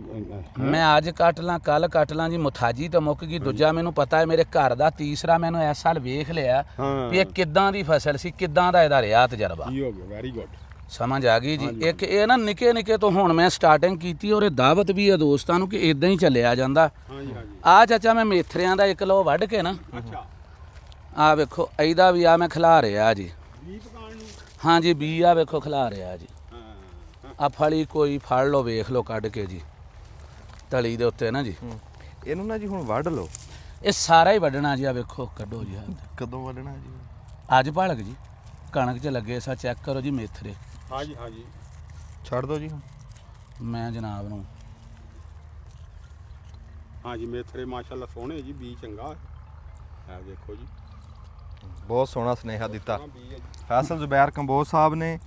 B: ਮੈਂ ਅੱਜ ਕੱਟ ਲਾਂ, ਕੱਲ ਕੱਟ ਲਾਂ ਜੀ, ਮੁਥਾਜੀ ਤਾਂ ਮੁੱਕ ਗਈ। ਦੂਜਾ ਮੈਨੂੰ ਪਤਾ ਹੈ ਮੇਰੇ ਘਰ ਦਾ, ਤੀਸਰਾ ਮੈਨੂੰ ਇਸ ਸਾਲ ਵੇਖ ਲਿਆ ਵੀ ਇਹ ਕਿੱਦਾਂ ਦੀ ਫਸਲ ਸੀ, ਕਿੱਦਾਂ ਦਾ ਇਹਦਾ ਰਿਹਾ ਤਜਰਬਾ।
A: ਕੀ ਹੋ ਗਿਆ, ਵੈਰੀ ਗੁੱਡ,
B: ਸਮਝ ਆ ਗਈ ਜੀ। ਇੱਕ ਇਹ ਨਾ ਨਿੱਕੇ ਨਿੱਕੇ ਤੋਂ ਹੁਣ ਮੈਂ ਸਟਾਰਟਿੰਗ ਕੀਤੀ, ਔਰ ਇਹ ਦਾਵਤ ਵੀ ਹੈ ਦੋਸਤਾਂ ਨੂੰ ਕਿ ਇਦਾਂ ਹੀ ਚੱਲਿਆ ਜਾਂਦਾ।
A: ਹਾਂਜੀ ਹਾਂਜੀ।
B: ਆ ਚਾਚਾ ਮੈਂ ਮੇਥਰਿਆਂ ਦਾ 1 ਕਿਲੋ ਵੱਢ ਕੇ ਨਾ,
A: ਅੱਛਾ
B: ਆ ਵੇਖੋ ਇਹਦਾ ਵੀ ਆ ਮੈਂ ਖਿਲਾ ਰਿਹਾ ਜੀ।
A: ਬੀ ਪਕਾਉਣ ਨੂੰ।
B: ਹਾਂਜੀ ਬੀ ਆ ਵੇਖੋ ਖਿਲਾ ਰਿਹਾ ਜੀ।
A: ਹਾਂ
B: ਆ ਫਲੀ ਕੋਈ ਫੜ ਲਓ, ਵੇਖ ਲਓ ਕੱਢ ਕੇ ਜੀ ਤਲੀ ਦੇ ਉੱਤੇ ਨਾ ਜੀ।
C: ਇਹਨੂੰ ਨਾ ਜੀ ਹੁਣ ਵੱਢ ਲਓ।
B: ਇਹ ਸਾਰਾ ਹੀ ਵੱਢਣਾ ਜੀ। ਆ ਵੇਖੋ ਕੱਢੋ ਜੀ।
C: ਕਦੋਂ ਵੱਢਣਾ ਜੀ?
B: ਅੱਜ ਭਾਲਕ ਜੀ ਕਣਕ 'ਚ ਲੱਗੇ ਸਾ, ਚੈੱਕ ਕਰੋ ਜੀ ਮੇਥਰੇ।
A: ਹਾਂਜੀ ਹਾਂਜੀ।
C: ਛੱਡ ਦਿਓ ਜੀ।
B: ਮੈਂ ਜਨਾਬ ਨੂੰ
A: ਹਾਂਜੀ ਮੇਥਰੇ ਮਾਸ਼ਾਅੱਲਾ ਸੋਹਣੇ ਜੀ, ਬੀ ਚੰਗਾ ਹੈ। ਦੇਖੋ ਜੀ
C: ਬਹੁਤ ਸੋਹਣਾ ਸੁਨੇਹਾ ਦਿੱਤਾ
A: ਹਾਂ ਬੀ ਹੈ ਜੀ।
C: ਫੈਸਲ ਜ਼ੁਬੈਰ ਕੰਬੋਜ ਸਾਹਿਬ ਨੇ।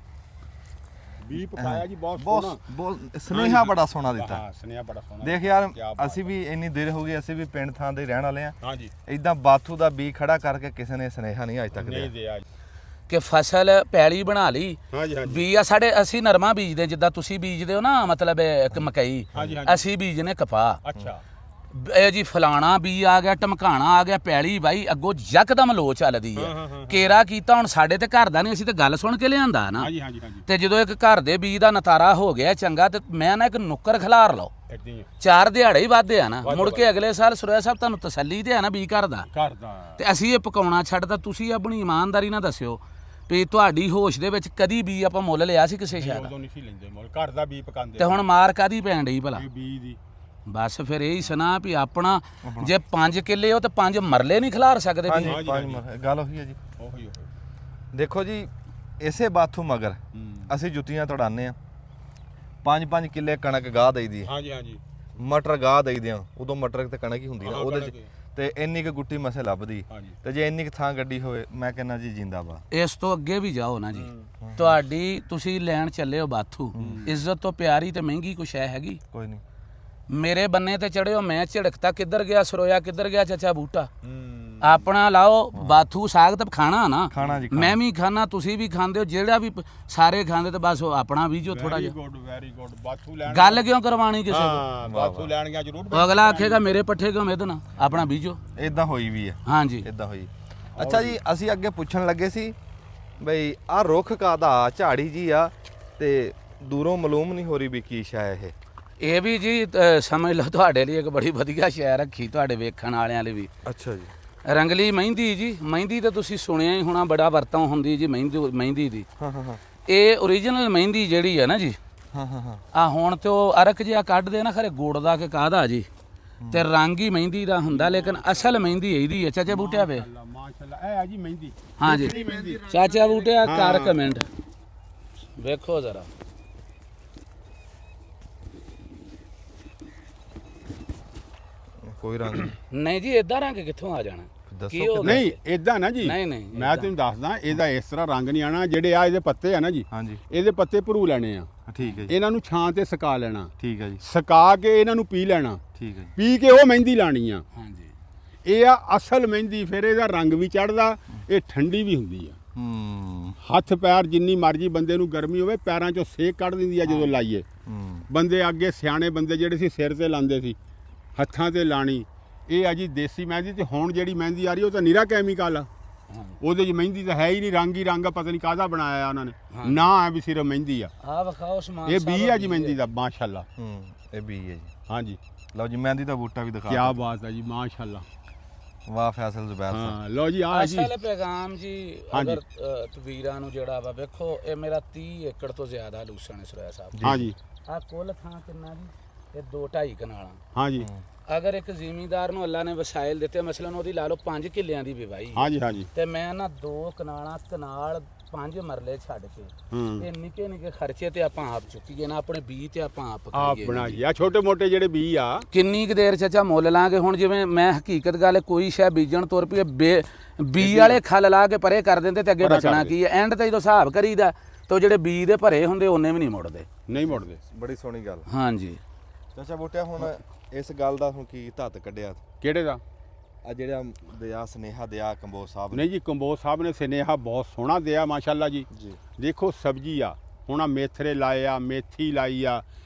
A: ਬੀ ਪਕਾਇਆ ਜੀ, ਬਹੁਤ ਸੋਹਣਾ।
C: ਬਹੁਤ ਸੁਨੇਹਾ ਬੜਾ ਸੋਹਣਾ ਦਿੱਤਾ।
A: ਹਾਂ ਸੁਨੇਹਾ ਬੜਾ ਸੋਹਣਾ।
C: ਦੇਖ ਯਾਰ,
A: ਕਿਆ ਬਾਤ
C: ਅਸੀਂ ਵੀ ਇੰਨੀ ਦੇਰ ਹੋ ਗਈ, ਅਸੀਂ ਵੀ ਪਿੰਡ ਥਾਂ ਦੇ ਰਹਿਣ ਵਾਲੇ ਆ।
A: ਹਾਂਜੀ
C: ਇਦਾਂ ਬਾਥੂ ਦਾ ਬੀ ਖੜਾ ਕਰਕੇ ਕਿਸੇ ਨੇ ਸੁਨੇਹਾ ਨਹੀਂ ਅੱਜ ਤੱਕ
A: ਨਹੀਂ
C: ਦਿਆ।
A: ਦਿਆ ਜੀ।
B: ਕਿ ਫਸਲ ਪੈਲੀ ਬਣਾ ਲਈ,
A: ਹਾਂਜੀ ਹਾਂਜੀ
B: ਬੀ ਆ ਸਾਡੇ, ਅਸੀਂ ਨਰਮਾ ਬੀਜਦੇ ਜਿੱਦਾਂ ਤੁਸੀਂ ਬੀਜਦੇ ਹੋ ਨਾ, ਮਤਲਬ ਇੱਕ ਮਕਈ,
A: ਹਾਂਜੀ ਹਾਂਜੀ।
B: ਅਸੀਂ ਬੀਜਨੇ ਕਪਾਹ।
A: ਅੱਛਾ
B: ਇਹ ਜੀ ਫਲਾਣਾ ਬੀ ਆ ਗਿਆ, ਟਮਕਾਣਾ ਆ ਗਿਆ, ਪੈਲੀ ਬਾਈ ਅੱਗੋਂ ਯਕਦਮ ਲੋ ਚੱਲਦੀ
A: ਹਾਂ,
B: ਹੈ।
A: ਹਾਂ।
B: ਕੇਰਾ ਕੀਤਾ ਹੁਣ ਸਾਡੇ ਤੇ ਘਰ ਦਾ ਨਹੀਂ, ਅਸੀਂ ਤੇ ਗੱਲ ਸੁਣ ਕੇ ਲਿਆਂਦਾ ਨਾ।
A: ਹਾਂਜੀ ਹਾਂਜੀ ਹਾਂਜੀ।
B: ਤੇ ਜਦੋਂ ਇੱਕ ਘਰ ਦੇ ਬੀ ਦਾ ਨਤਾਰਾ ਹੋ ਗਿਆ ਚੰਗਾ, ਤੇ ਮੈਂ ਨਾ ਇੱਕ ਨੁੱਕਰ ਖਿਲਾਰ ਲਓ,
A: ਏਦਾਂ ਹੀ
B: 4 ਦਿਹਾੜੇ ਹੀ ਵਾਧੇ ਆ ਨਾ,
A: ਵੱਧ
B: ਮੁੜ ਕੇ ਅਗਲੇ ਸਾਲ ਸੁਰਿਆ ਸਾਹਿਬ ਤੁਹਾਨੂੰ ਤਸੱਲੀ ਤੇ ਆ ਨਾ ਬੀ ਘਰ ਦਾ।
A: ਕਰਦਾ।
B: ਤੇ ਅਸੀਂ ਇਹ ਪਕਾਉਣਾ ਛੱਡਦਾ, ਤੁਸੀਂ ਆਪਣੀ ਇਮਾਨਦਾਰੀ ਨਾਲ ਦੱਸਿਓ ਵੀ ਤੁਹਾਡੀ ਹੋਸ਼ ਦੇ ਵਿੱਚ ਕਦੀ ਬੀ ਆਪਾਂ ਮੁੱਲ ਲਿਆ ਸੀ ਕਿਸੇ ਸ਼ਹਿਰ ਦਾ?
A: ਉਦੋਂ ਨਹੀਂ ਸੀ ਲੈਂਦੇ ਮੁੱਲ, ਘਰ ਦਾ ਬੀ ਪਕਾਉਂਦੇ।
B: ਤੇ ਹੁਣ ਮਾਰ ਕਾਦੀ ਪੈਣ ਡਈ ਭਲਾ?
A: ਬੀ ਦੀ।
B: ਬਸ ਫਿਰ ਇਹੀ ਸੁਣਾ ਵੀ ਆਪਣਾ ਜੇ 5 ਕਿੱਲੇ ਹੋ ਤੇ 5 ਮਰਲੇ ਨਹੀਂ ਖਿਲਾਰ ਸਕਦੇ ਵੀ।
C: ਹਾਂਜੀ ਗੱਲ ਉਹੀ ਹੈ ਜੀ।
A: ਉਹੀ
C: ਦੇਖੋ ਜੀ, ਇਸੇ ਬਾਥੂ ਮਗਰ
A: ਹੂੰ।
C: ਅਸੀਂ ਜੁੱਤੀਆਂ ਤੜਾਉਂਦੇ ਆ। 5-5 ਕਿੱਲੇ ਕਣਕ ਗਾਹ ਦਈਦੀ,
A: ਹਾਂਜੀ ਹਾਂਜੀ।
C: ਮਟਰ ਗਾਹ ਦਈਦੇ ਆ। ਉਦੋਂ ਮਟਰ ਤੇ ਕਣਕ ਹੀ ਹੁੰਦੀ ਨਾ
A: ਹਾਂ,
C: ਉਹਦੇ
A: ਕਣਕ
C: ਚ,
A: ਹੀ।
C: ਤੇ ਇੰਨੀ ਕੁ ਗੁੱਟੀ ਮਸੇ ਲੱਭਦੀ।
A: ਹਾਂਜੀ।
C: ਤੇ ਜੇ ਇੰਨੀ ਕੁ ਥਾਂ ਗੱਡੀ ਹੋਵੇ, ਮੈਂ ਕਹਿੰਦਾ ਜੀ ਜਿੰਦਾਬਾਦ।
B: ਇਸ ਤੋਂ ਅੱਗੇ ਵੀ ਜਾਓ ਨਾ ਜੀ। ਤੁਹਾਡੀ ਤੁਸੀਂ ਲੈਣ ਚੱਲੇ ਹੋ ਬਾਥੂ, ਇੱਜ਼ਤ ਤੋਂ ਪਿਆਰੀ ਤੇ ਮਹਿੰਗੀ ਕੁਛ ਹੈ ਹੈਗੀ?
C: ਕੋਈ ਨਹੀਂ।
B: ਮੇਰੇ ਬੰਨੇ ਤੇ ਚੜਿਓ, ਮੈਂ ਝਿੜਕਤਾ ਕਿੱਧਰ ਗਿਆ ਸਰੋਇਆ, ਕਿੱਧਰ ਗਿਆ ਚਾਚਾ ਬੂਟਾ। ਆਪਣਾ ਲਾਓ ਬਾਥੂ ਸਾਗ ਤਾਂ ਖਾਣਾ ਨਾ
C: ਖਾਣਾ ਜੀ
B: ਮੈਂ ਵੀ ਖਾਣਾ ਤੁਸੀਂ ਵੀ ਖਾਂਦੇ ਹੋ ਜਿਹੜਾ ਵੀ ਸਾਰੇ ਖਾਂਦੇ ਤੇ ਬਸ ਉਹ ਆਪਣਾ ਬੀਜੋ ਥੋੜਾ ਜਿਹਾ
A: ਗੁੱਡ ਵੈਰੀ ਗੁੱਡ ਬਾਥੂ ਲੈਣ
B: ਗੱਲ ਕਿਉਂ ਕਰਵਾਣੀ ਕਿਸੇ ਤੋਂ
A: ਹਾਂ ਬਾਥੂ ਲੈਣ ਗਿਆ ਜ਼ਰੂਰ
B: ਉਹ ਅਗਲਾ ਆਖੇਗਾ ਮੇਰੇ ਪੱਠੇ ਕਿਉਂ ਮਿੱਧਣਾ ਆਪਣਾ ਬੀਜੋ
C: ਇਦਾਂ ਹੋਈ ਵੀ ਆ
B: ਹਾਂਜੀ
C: ਇਦਾਂ ਹੋਈ। ਅੱਛਾ ਜੀ ਅਸੀਂ ਅੱਗੇ ਪੁੱਛਣ ਲੱਗੇ ਸੀ ਬਈ ਆ ਰੁੱਖ ਕਾਦਾ ਝਾੜੀ ਜੀ ਆ ਤੇ ਦੂਰੋਂ ਮਾਲੂਮ ਨਹੀਂ ਹੋ ਰਹੀ ਵੀ ਕੀ ਸ਼ੈ ਇਹ
B: ਵੀ ਜੀ ਸਮਝ ਲਓ ਤੁਹਾਡੇ ਲਈ ਇੱਕ ਬੜੀ ਵਧੀਆ ਸ਼ੈ ਰੱਖੀ ਤੁਹਾਡੇ ਵੇਖਣ ਵਾਲਿਆਂ ਲਈ ਵੀ।
C: ਅੱਛਾ ਜੀ
B: ਰੰਗਲੀ ਮਹਿੰਦੀ ਜੀ ਮਹਿੰਦੀ ਤਾਂ ਤੁਸੀਂ ਸੁਣਿਆ ਹੀ ਹੋਣਾ ਬੜਾ ਵਰਤੋਂ ਹੁੰਦੀ ਜੀ ਮਹਿੰਦੀ ਦੀ।
C: ਹਾਂ ਹਾਂ ਹਾਂ
B: ਇਹ ਓਰੀਜਨਲ ਮਹਿੰਦੀ ਜਿਹੜੀ ਹੈ ਨਾ ਜੀ
C: ਹਾਂ ਹਾਂ ਹਾਂ
B: ਆ ਹੁਣ ਤੇ ਉਹ ਅਰਕ ਜਿਹਾ ਕੱਢਦੇ ਨਾ ਖਰੇ ਗੁੜ ਦਾ ਕਿ ਕਾਹਦਾ ਜੀ ਤੇ ਰੰਗ ਹੀ ਮਹਿੰਦੀ ਦਾ ਹੁੰਦਾ ਲੇਕਿਨ ਅਸਲ ਮਹਿੰਦੀ ਇਹਦੀ ਹੈ ਚਾਚਾ ਬੂਟਿਆ ਵੇ
A: ਮਾਸ਼ਾਅੱਲਾ ਇਹ ਆ ਜੀ ਮਹਿੰਦੀ
B: ਹਾਂ ਜੀ ਚਾਚਾ ਬੂਟਿਆ ਕਰ ਕਮੈਂਟ ਵੇਖੋ ਜ਼ਰਾ
C: ਕੋਈ ਰੰਗ
B: ਨਹੀਂ ਜੀ ਇਦਾਂ ਰੰਗ ਕਿੱਥੋਂ ਆ ਜਾਣਾ ਕੀ ਹੋ ਗਿਆ?
A: ਨਹੀਂ ਇਦਾਂ ਨਾ ਜੀ
B: ਨਹੀਂ ਨਹੀਂ
A: ਮੈਂ ਤੈਨੂੰ ਦੱਸਦਾ ਇਹਦਾ ਇਸ ਤਰ੍ਹਾਂ ਰੰਗ ਨਹੀਂ ਆਣਾ ਜਿਹੜੇ ਆ ਇਹਦੇ ਪੱਤੇ ਆ ਨਾ ਜੀ
C: ਹਾਂਜੀ
A: ਇਹਦੇ ਪੱਤੇ ਭਰੂ ਲੈਣੇ ਆ
C: ਠੀਕ ਹੈ ਜੀ
A: ਇਹਨਾਂ ਨੂੰ ਛਾਂ ਤੇ ਸੁਕਾ ਲੈਣਾ
C: ਠੀਕ ਹੈ ਜੀ
A: ਸੁਕਾ ਕੇ ਇਹਨਾਂ ਨੂੰ ਪੀ ਲੈਣਾ
C: ਠੀਕ ਹੈ ਜੀ
A: ਪੀ ਕੇ ਉਹ ਮਹਿੰਦੀ ਲਾਣੀ ਆ
B: ਹਾਂਜੀ
A: ਇਹ ਆ ਅਸਲ ਮਹਿੰਦੀ ਫਿਰ ਇਹਦਾ ਰੰਗ ਵੀ ਚੜਦਾ ਇਹ ਠੰਡੀ ਵੀ ਹੁੰਦੀ ਆ ਹੱਥ ਪੈਰ ਜਿੰਨੀ ਮਰਜ਼ੀ ਬੰਦੇ ਨੂੰ ਗਰਮੀ ਹੋਵੇ ਪੈਰਾਂ 'ਚੋਂ ਸੇਕ ਕੱਢ ਦਿੰਦੀ ਆ ਜਦੋਂ ਲਾਈਏ ਬੰਦੇ ਅੱਗੇ ਸਿਆਣੇ ਬੰਦੇ ਜਿਹੜੇ ਸੀ ਸਿਰ ਤੇ ਲਾਉਂਦੇ ਸੀ ਹੱਥਾਂ ਤੇ ਲਾਣੀ ਇਹ ਆ ਜੀ ਦੇਸੀ ਮਹਿੰਦੀ ਤੇ ਹੁਣ ਜਿਹੜੀ ਮਹਿੰਦੀ ਆ ਰਹੀ ਉਹ ਤਾਂ ਨਿਰਾ ਕੈਮੀਕਲ ਆ ਉਹਦੇ 'ਚ ਮਹਿੰਦੀ ਤਾਂ ਹੈ ਹੀ ਨਹੀਂ ਰੰਗ ਹੀ ਰੰਗ ਆ ਪਤਾ ਨਹੀਂ ਕਾਹਦਾ ਬਣਾਇਆ ਉਹਨਾਂ ਨੇ ਨਾ ਆ ਵੀ ਸਿਰਫ ਮਹਿੰਦੀ ਆ
B: ਵਿਖਾਓ ਸਮਾਨ
A: ਇਹ ਬੀ ਆ ਜੀ ਮਹਿੰਦੀ ਦਾ ਮਾਸ਼ਾਅੱਲਾ
C: ਇਹ ਵੀ ਹੈ ਜੀ
A: ਹਾਂਜੀ
C: ਲਓ ਜੀ ਮਹਿੰਦੀ ਦਾ ਬੂਟਾ ਵੀ ਦਿਖਾ
A: ਕੀ ਬਾਤ ਹੈ ਜੀ ਮਾਸ਼ਾਅੱਲਾ
C: ਵਾਹ ਫੈਸਲ ਜ਼ੁਬੈਰ ਸਾਹਿਬ
A: ਹਾਂ ਲਓ ਜੀ ਆ ਜੀ
B: ਅਸਲ ਪੈਗਾਮ ਜੀ ਅਗਰ ਤਵੀਰਾਂ ਨੂੰ ਜਿਹੜਾ ਵਾ ਵੇਖੋ ਇਹ ਮੇਰਾ 30 ਏਕੜ ਤੋਂ ਜ਼ਿਆਦਾ ਲੂਸਣ ਹੈ ਸਰੋਇਆ ਸਾਹਿਬ
A: ਹਾਂ ਜੀ
B: ਆ ਕੁੱਲ ਥਾਂ ਕਿੰਨਾ ਜੀ ਇਹ 2.5 ਕਨਾਲਾਂ
A: ਹਾਂ ਜੀ
B: ਅਗਰ ਇੱਕ ਜ਼ਿਮੀਂਦਾਰ ਨੂੰ ਅੱਲਾ ਨੇ ਵਸਾਇਲ ਦਿੱਤੇ ਮਸਲਨ ਉਹਦੀ ਲਾ ਲਓ 5 ਕਿੱਲਿਆਂ ਦੀ ਵਿਵਾਹੀ
A: ਹਾਂ ਜੀ ਹਾਂ ਜੀ
B: ਤੇ ਮੈਂ ਨਾ 2 ਕਨਾਲਾਂ ਕਨਾਲ 5 ਮਰਲੇ ਛੱਡ ਕੇ ਇਹ ਨਿੱਕੇ ਨਿੱਕੇ ਖਰਚੇ ਤੇ ਆਪਾਂ ਆਪ ਚੁੱਕੀਏ ਨਾ ਆਪਣੇ ਬੀਜ ਤੇ ਆਪਾਂ ਆਪ
A: ਆਪ
B: ਕਰੀਏ
A: ਬਣਾਈਏ ਆ ਛੋਟੇ ਮੋਟੇ ਜਿਹੜੇ ਬੀ ਆ
B: ਕਿੰਨੀ ਕੁ ਦੇਰ ਚਾਚਾ ਮੁੱਲ ਲਾਂਗੇ ਹੁਣ ਜਿਵੇਂ ਮੈਂ ਹਕੀਕਤ ਗੱਲ ਕੋਈ ਸ਼ੈ ਬੀਜਣ ਤੁਰ ਪਈ ਬੀ ਵਾਲੇ ਖੱਲ ਲਾ ਕੇ ਪਰੇ ਕਰ ਦਿੰਦੇ ਤੇ ਅੱਗੇ ਬਚਣਾ ਕੀ ਹੈ ਐਂਡ ਤੇ ਜਦੋਂ ਹਿਸਾਬ ਕਰੀਦਾ ਤਾਂ ਜਿਹੜੇ ਬੀ ਦੇ ਭਰੇ ਹੁੰਦੇ ਉਹਨੇ ਵੀ ਨਹੀਂ ਮੁੜਦੇ
A: ਨਹੀਂ ਮੁੜਦੇ
C: ਬੜੀ ਸੋਹਣੀ ਗੱਲ
B: ਹਾਂਜੀ
C: ਚਾਚਾ ਬੂਟਿਆ ਹੁਣ ਇਸ ਗੱਲ ਦਾ ਹੁਣ ਕੀ ਧੱਤ ਕੱਢਿਆ
A: ਕਿਹੜੇ ਦਾ
C: ਆ ਜਿਹੜਾ ਦਿਆ ਸਨੇਹਾ ਦਿਆ ਕੰਬੋਜ ਸਾਹਿਬ ਨੇ
A: ਨਹੀਂ ਜੀ ਕੰਬੋਜ ਸਾਹਿਬ ਨੇ ਸੁਨੇਹਾ ਬਹੁਤ ਸੋਹਣਾ ਦਿਆ ਮਾਸ਼ਾਅੱਲਾ ਜੀ ਦੇਖੋ ਸਬਜ਼ੀ ਆ ਹੁਣ ਆ ਮੇਥਰੇ ਲਾਏ ਆ ਮੇਥੀ ਲਾਈ ਆ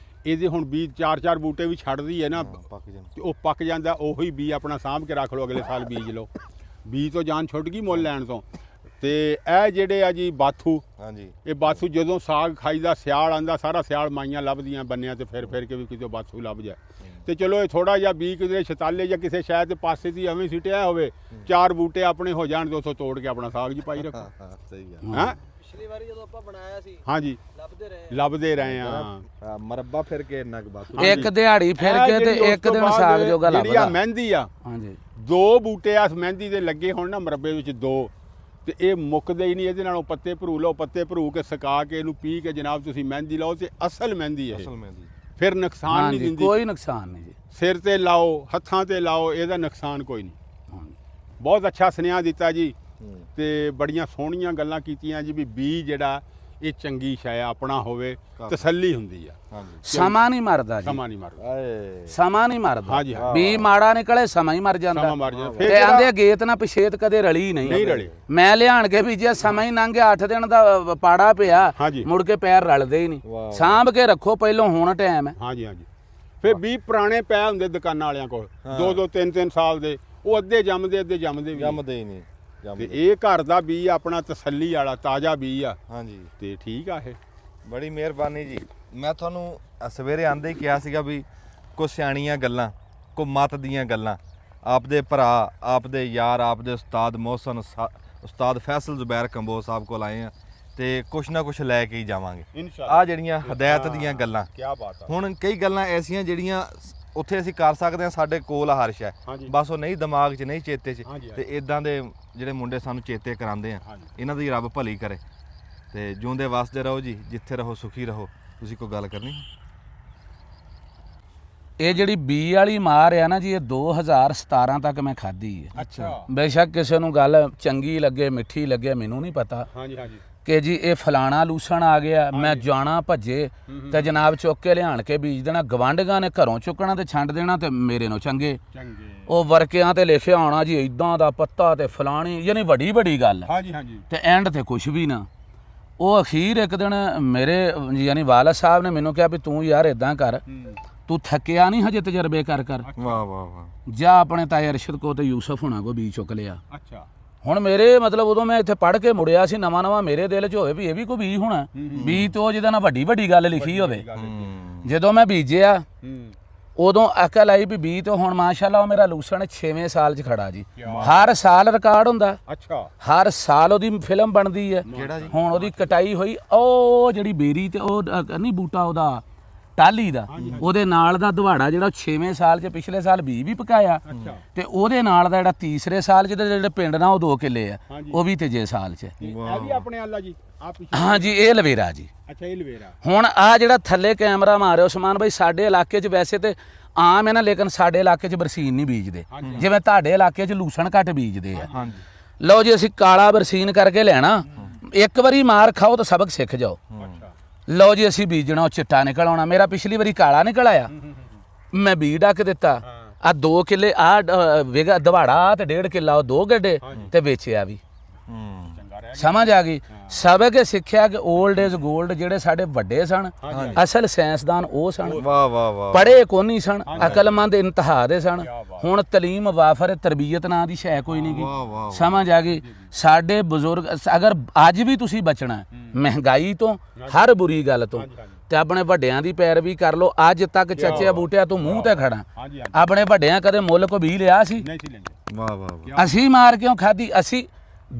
A: ਇਹਦੇ ਹੁਣ ਬੀਜ 4-4 ਬੂਟੇ ਵੀ ਛੱਡਦੀ ਹੈ ਨਾ
C: ਪੱਕ ਜਾਣ
A: ਤੇ ਉਹ ਪੱਕ ਜਾਂਦਾ ਉਹੀ ਬੀ ਆਪਣਾ ਸਾਂਭ ਕੇ ਰੱਖ ਲਓ ਅਗਲੇ ਸਾਲ ਬੀਜ ਲਓ ਬੀਜ ਤੋਂ ਜਾਨ ਛੁੱਟ ਗਈ ਮੁੱਲ ਲੈਣ ਤੋਂ ਤੇ ਇਹ ਜਿਹੜੇ ਆ ਜੀ ਬਾਥੂ
C: ਹਾਂਜੀ
A: ਇਹ ਬਾਥੂ ਜਦੋਂ ਸਾਗ ਖਾਈਦਾ ਸਿਆਲ ਆਂਦਾ ਸਾਰਾ ਸਿਆਲ ਮਾਈਆਂ ਲੱਭਦੀਆਂ ਬੰਨਿਆਂ ਤੇ ਫਿਰ ਕੇ ਵੀ ਕਿਤੇ ਬਾਥੂ ਲੱਭ ਜਾਏ ਤੇ ਚਲੋ ਇਹ ਥੋੜਾ ਜਿਹਾ ਬੀ ਕਿਤੇ ਛਤਾਲੇ ਜਾਂ ਕਿਸੇ ਸ਼ਾਇਦ ਦੇ ਪਾਸੇ ਦੀ ਐਵੇਂ ਸਿੱਟਿਆ ਹੋਵੇ 4 ਬੂਟੇ ਆਪਣੇ ਹੋ ਜਾਣ ਤੇ ਉਥੋਂ ਤੋੜ ਕੇ ਆਪਣਾ ਸਾਗ ਜੀ ਪਾਈ ਰੱਖੋ
C: ਹਾਂ ਸਹੀ ਗੱਲ
A: ਹਾਂ
D: ਪਿਛਲੀ ਵਾਰੀ ਜਦੋਂ ਆਪਾਂ ਬਣਾਇਆ ਸੀ
A: ਹਾਂਜੀ ਲੱਭਦੇ ਰਹੇ ਆ
C: ਮਰੱਬਾ ਫਿਰ ਕੇ ਇੰਨਾ ਕੁ ਬਾਥੂ
B: ਇੱਕ ਦਿਹਾੜੀ ਫਿਰ ਕੇ ਤੇ ਇੱਕ ਦਿਨ ਸਾਗ ਜੋਗਾ
A: ਜਿਹੜੀ ਆ
B: ਲੱਭਦਾ
A: ਮਹਿੰਦੀ ਆ
B: ਹਾਂਜੀ
A: 2 ਬੂਟੇ ਆ ਮਹਿੰਦੀ ਦੇ ਲੱਗੇ ਹੋਣ ਨਾ ਮਰੱਬੇ ਵਿੱਚ 2 ਤੇ ਇਹ ਮੁੱਕਦੇ ਹੀ ਨਹੀਂ ਇਹਦੇ ਨਾਲੋਂ ਪੱਤੇ ਭਰੂ ਲਓ ਪੱਤੇ ਭਰੂ ਕੇ ਸੁਕਾ ਕੇ ਇਹਨੂੰ ਪੀ ਕੇ ਜਨਾਬ ਤੁਸੀਂ ਮਹਿੰਦੀ ਲਾਓ ਤੇ ਅਸਲ ਮਹਿੰਦੀ ਹੈ
C: ਅਸਲ ਮਹਿੰਦੀ
A: ਫਿਰ ਨੁਕਸਾਨ ਨਹੀਂ
B: ਹਾਂਜੀ
A: ਦਿੰਦੀ
B: ਕੋਈ ਨੁਕਸਾਨ ਨਹੀਂ ਜੀ
A: ਸਿਰ ਤੇ ਲਾਓ ਹੱਥਾਂ ਤੇ ਲਾਓ ਇਹਦਾ ਨੁਕਸਾਨ ਕੋਈ ਨਹੀਂ
B: ਹਾਂਜੀ।
A: ਬਹੁਤ ਅੱਛਾ ਸੁਨੇਹਾ ਦਿੱਤਾ ਜੀ ਤੇ ਬੜੀਆਂ ਸੋਹਣੀਆਂ ਗੱਲਾਂ ਕੀਤੀਆਂ ਜੀ ਵੀ ਬੀ ਜਿਹੜਾ ਇਹ ਚੰਗੀ ਸ਼ੈ ਆਪਣਾ ਹੋਵੇ ਤਸੱਲੀ ਹੁੰਦੀ ਆ
C: ਹਾਂਜੀ
B: ਸਮਾਂ ਨਹੀਂ ਮਰਦਾ ਜੀ
A: ਸਮਾਂ ਨਹੀਂ ਮਰਦਾ
C: ਆਏ
B: ਸਮਾਂ ਨਹੀਂ ਮਰਦਾ
A: ਹਾਂਜੀ, ਹਾਂ।
B: ਵੀ ਮਾੜਾ ਨਿਕਲੇ ਸਮਾਂ ਹੀ ਮਰ ਜਾਂਦਾ
A: ਸਮਾਂ ਮਰ ਜਾਂਦਾ
B: ਤੇ ਆਂਦੇ ਗੇਤ ਨਾ ਪਿਛੇਤ ਕਦੇ ਰਲੀ
A: ਨਹੀਂ ਰਲੀ।
B: ਮੈਂ ਲਿਆਣ ਕੇ ਵੀ ਜੇ ਸਮਾਂ ਹੀ ਲੰਘ ਗਿਆ 8 ਦਿਨ ਦਾ ਪਾੜਾ ਪਿਆ
A: ਹਾਂਜੀ।
B: ਮੁੜ ਕੇ ਪੈਰ ਰਲਦੇ ਹੀ ਨਹੀਂ
C: ਵਾਹ।
B: ਸਾਂਭ ਕੇ ਰੱਖੋ ਪਹਿਲੋਂ ਹੁਣ ਟਾਈਮ ਹੈ
A: ਹਾਂਜੀ ਹਾਂਜੀ ਫਿਰ ਬੀ ਪੁਰਾਣੇ ਪੈ ਹੁੰਦੇ ਦੁਕਾਨਾਂ ਵਾਲਿਆਂ ਕੋਲ 2-2 3-3 ਸਾਲ ਦੇ ਉਹ ਅੱਧੇ ਜੰਮਦੇ ਵੀ
C: ਜੰਮਦੇ ਹੀ ਨਹੀਂ
A: ਤੇ
C: ਜੰਮਦੇ
A: ਇਹ ਘਰ ਦਾ ਬੀ ਆਪਣਾ ਤਸੱਲੀ ਵਾਲਾ ਤਾਜ਼ਾ ਬੀ ਆ
C: ਹਾਂਜੀ
A: ਤੇ ਠੀਕ ਆ ਇਹ
C: ਬੜੀ ਮਿਹਰਬਾਨੀ ਜੀ ਮੈਂ ਤੁਹਾਨੂੰ ਸਵੇਰੇ ਆਂਦੇ ਹੀ ਕਿਹਾ ਸੀਗਾ ਵੀ ਕੁਝ ਸਿਆਣੀਆਂ ਗੱਲਾਂ ਕੋ ਮਤ ਦੀਆਂ ਗੱਲਾਂ ਆਪਦੇ ਭਰਾ ਆਪਦੇ ਯਾਰ ਆਪਦੇ ਉਸਤਾਦ ਮੋਹਸਨ ਉਸਤਾਦ ਫੈਸਲ ਜ਼ੁਬੈਰ ਕੰਬੋਜ ਸਾਹਿਬ ਕੋਲ ਆਏ ਆ ਤੇ ਕੁਛ ਨਾ ਕੁਛ ਲੈ ਕੇ ਹੀ ਜਾਵਾਂਗੇ
A: ਇਨਸ਼ਾਅੱਲਾ
C: ਆ ਜਿਹੜੀਆਂ ਹਦਾਇਤ ਦੀਆਂ ਗੱਲਾਂ
A: ਕੀ ਬਾਤ ਆ
C: ਹੁਣ ਕਈ ਗੱਲਾਂ ਐਸੀਆਂ ਜਿਹੜੀਆਂ ਉੱਥੇ ਅਸੀਂ ਕਰ ਸਕਦੇ ਹਾਂ ਸਾਡੇ ਕੋਲ ਹਰ ਸ਼ੈ
A: ਹਾਂਜੀ।
C: ਬਸ ਉਹ ਨਹੀਂ ਦਿਮਾਗ 'ਚ ਨਹੀਂ ਚੇਤੇ 'ਚ
A: ਹਾਂਜੀ,
C: ਤੇ ਇਦਾਂ ਦੇ ਜਿਹੜੇ ਮੁੰਡੇ ਸਾਨੂੰ ਚੇਤੇ ਕਰਾਉਂਦੇ ਆ
A: ਹਾਂਜੀ।
C: ਇਹਨਾਂ ਦੀ ਰੱਬ ਭਲੀ ਕਰੇ ਤੇ ਜਿਉਂਦੇ ਵਸਦੇ ਰਹੋ ਜੀ ਜਿੱਥੇ ਰਹੋ ਸੁਖੀ ਰਹੋ ਤੁਸੀਂ ਕੋਈ ਗੱਲ ਕਰਨੀ
B: ਇਹ ਜਿਹੜੀ ਬੀ ਵਾਲੀ ਮਾਰ ਆ ਨਾ ਜੀ ਇਹ 2017 ਤੱਕ ਮੈਂ ਖਾਧੀ ਹੈ
A: ਅੱਛਾ
B: ਬੇਸ਼ੱਕ ਕਿਸੇ ਨੂੰ ਗੱਲ ਚੰਗੀ ਲੱਗੇ ਮਿੱਠੀ ਲੱਗੇ ਮੈਨੂੰ ਨਹੀਂ ਪਤਾ
A: ਹਾਂਜੀ ਹਾਂਜੀ
B: ਕਿ ਜੀ ਇਹ ਫਲਾਣਾ ਲੂਸਣ ਆ ਗਿਆ, ਮੈਂ ਜਾਣਾ ਭੱਜੇ ਤੇ ਜਨਾਬ ਚੁੱਕ ਕੇ ਲਿਆਣ ਕੇ ਬੀਜ ਦੇਣਾ, ਗਵਾਂਢੀਆਂ ਨੇ ਘਰੋਂ ਚੁੱਕਣਾ ਤੇ ਛੰਡ ਦੇਣਾ ਤੇ ਮੇਰੇ ਨੂੰ ਚੰਗੇ ਉਹ ਵਰਕਿਆਂ ਤੇ ਲਿਖਿਆ ਆਉਣਾ ਜੀ ਇਦਾਂ ਦਾ ਪੱਤਾ ਤੇ ਫਲਾਣੀ, ਯਾਨੀ ਵੱਡੀ ਵੱਡੀ ਗੱਲ
A: ਹਾਂਜੀ ਹਾਂਜੀ
B: ਤੇ ਐਂਡ ਤੇ ਕੁਝ ਵੀ ਨਾ। ਉਹ ਅਖੀਰ ਇੱਕ ਦਿਨ ਮੇਰੇ ਯਾਨੀ ਵਾਲਦ ਸਾਹਿਬ ਨੇ ਮੈਨੂੰ ਕਿਹਾ ਵੀ ਤੂੰ ਯਾਰ ਇਦਾਂ ਕਰ, ਤੂੰ ਥੱਕਿਆ ਨਹੀਂ ਹਜੇ ਤਜਰਬੇ ਕਰ ਕਰ,
C: ਵਾਹ ਵਾਹ ਵਾਹ,
B: ਜਾ ਆਪਣੇ ਤਾਏ ਅਰਸ਼ਦ ਕੋ ਤੇ ਯੂਸਫ ਹੁਣਾਂ ਕੋ ਬੀਜ ਚੁੱਕ ਲਿਆ।
A: ਅੱਛਾ
B: ਹੁਣ ਮੇਰੇ ਮਤਲਬ ਉਦੋਂ ਮੈਂ ਇੱਥੇ ਪੜ੍ਹ ਕੇ ਮੁੜਿਆ ਸੀ, ਨਵਾਂ ਨਵਾਂ ਮੇਰੇ ਦਿਲ 'ਚ ਹੋਵੇ ਵੀ ਇਹ ਵੀ ਕੋਈ ਬੀਜ ਹੋਣਾ, ਬੀਜ ਤੋਂ ਜਿਹਦਾ ਨਾਲ ਵੱਡੀ ਵੱਡੀ ਗੱਲ ਲਿਖੀ ਹੋਵੇ। ਜਦੋਂ ਮੈਂ ਬੀਜਿਆ ਉਦੋਂ ਅਕਲ ਆਈ ਵੀ ਬੀਜ ਤੋਂ ਹੁਣ ਮਾਸ਼ਾਅੱਲਾ ਉਹ ਮੇਰਾ ਲੂਸਣ 6ਵੇਂ ਸਾਲ 'ਚ ਖੜਾ ਜੀ। ਹਰ ਸਾਲ ਰਿਕਾਰਡ ਹੁੰਦਾ,
A: ਅੱਛਾ
B: ਹਰ ਸਾਲ ਉਹਦੀ ਫਿਲਮ ਬਣਦੀ ਹੈ। ਹੁਣ ਉਹਦੀ ਕਟਾਈ ਹੋਈ, ਉਹ ਜਿਹੜੀ ਬੇਰੀ ਤੇ ਉਹ ਨਹੀਂ ਬੂਟਾ ਉਹਦਾ ਟਾਹਲੀ ਦਾ, ਉਹਦੇ ਨਾਲ ਦਾ ਦਵਾੜਾ ਜਿਹੜਾ 6ਵੇਂ ਸਾਲ 'ਚ ਪਿਛਲੇ ਸਾਲ ਬੀਜ ਵੀ ਪਕਾਇਆ ਤੇ ਉਹਦੇ ਨਾਲ ਦਾ ਜਿਹੜਾ ਤੀਸਰੇ ਸਾਲ 'ਚ ਜਿਹੜੇ ਪਿੰਡ ਨਾਲ ਉਹ 2 ਕਿੱਲੇ ਆ ਉਹ ਵੀ ਤੀਜੇ ਸਾਲ 'ਚ।
A: ਇਹ ਵੀ ਆਪਣੇ ਆਲਾ ਜੀ ਆ ਪਿੱਛੇ?
B: ਹਾਂਜੀ ਇਹ ਲਵੇਰਾ ਜੀ।
A: ਅੱਛਾ ਇਹ ਲਵੇਰਾ।
B: ਹੁਣ ਆ ਜਿਹੜਾ ਥੱਲੇ ਕੈਮਰਾ ਮਾਰਿਓ ਉਸਮਾਨ ਭਾਈ, ਸਾਡੇ ਇਲਾਕੇ 'ਚ ਵੈਸੇ ਤੇ ਆਮ ਹੈ ਨਾ, ਲੇਕਿਨ ਸਾਡੇ ਇਲਾਕੇ 'ਚ ਬਰਸੀਨ ਨਹੀਂ ਬੀਜਦੇ, ਜਿਵੇਂ ਤੁਹਾਡੇ ਇਲਾਕੇ 'ਚ ਲੂਸਣ ਘੱਟ ਬੀਜਦੇ ਆ। ਲਓ ਜੀ ਅਸੀਂ ਕਾਲਾ ਬਰਸੀਨ ਕਰਕੇ ਲੈਣਾ, ਇੱਕ ਵਾਰੀ ਮਾਰ ਖਾਓ ਤਾਂ ਸਬਕ ਸਿੱਖ ਜਾਓ। ਲਓ ਜੀ ਅਸੀਂ ਬੀਜਣਾ, ਉਹ ਚਿੱਟਾ ਨਿਕਲ ਆਉਣਾ। ਮੇਰਾ ਪਿਛਲੀ ਵਾਰੀ ਕਾਲਾ ਨਿਕਲ ਆਇਆ, ਮੈਂ ਬੀਜ ਡੱਕ ਦਿੱਤਾ। ਆ 2 ਕਿੱਲੇ ਆ ਵਿਗਾ ਦਵਾੜਾ ਤੇ 1.5 ਕਿੱਲਾ ਉਹ 2 ਗੱਡੇ ਤੇ ਵੇਚਿਆ ਵੀ। ਸਮਝ ਆ ਗਈ। ਸਬਕ ਸਿੱਖਿਆ ਕਿ 올ਡ ਇਜ਼ 골ਡ। ਜਿਹੜੇ ਸਾਡੇ ਵੱਡੇ ਸਨ ਅਸਲ ਸਾਇੰਸਦਾਨ ਉਹ ਸਨ,
C: ਵਾਹ ਵਾਹ ਵਾਹ,
B: ਪੜ੍ਹੇ ਕੋ ਨਹੀਂ ਸਨ, ਅਕਲਮੰਦ ਇੰਤਹਾ ਦੇ ਸਨ। ਹੁਣ ਤਲੀਮ ਵਾਫਰ ਤਰਬੀਅਤ ਨਾਂ ਦੀ ਸ਼ੈ ਕੋਈ ਨਹੀਂ ਗੀ। ਸਮਝ ਆ ਗਈ। ਸਾਡੇ ਬਜ਼ੁਰਗ ਅਗਰ ਅੱਜ ਵੀ ਤੁਸੀਂ ਬਚਣਾ ਮਹਿੰਗਾਈ ਤੋਂ, ਹਰ ਬੁਰੀ ਗੱਲ ਤੋਂ, ਤੇ ਆਪਣੇ ਵੱਡਿਆਂ ਦੀ ਪੈਰਵੀ ਕਰ ਲਓ। ਅੱਜ ਤੱਕ ਚੱਚੇ ਬੂਟਿਆਂ ਤੋਂ ਮੂੰਹ ਤੇ ਖੜਾ, ਆਪਣੇ ਵੱਡਿਆਂ ਕਦੇ ਮੁੱਲ ਕੋ ਵੀ ਲਿਆ ਸੀ?
C: ਵਾਹ ਵਾਹ,
B: ਅਸੀਂ ਮਾਰ ਕਿਉਂ ਖਾਧੀ? ਅਸੀਂ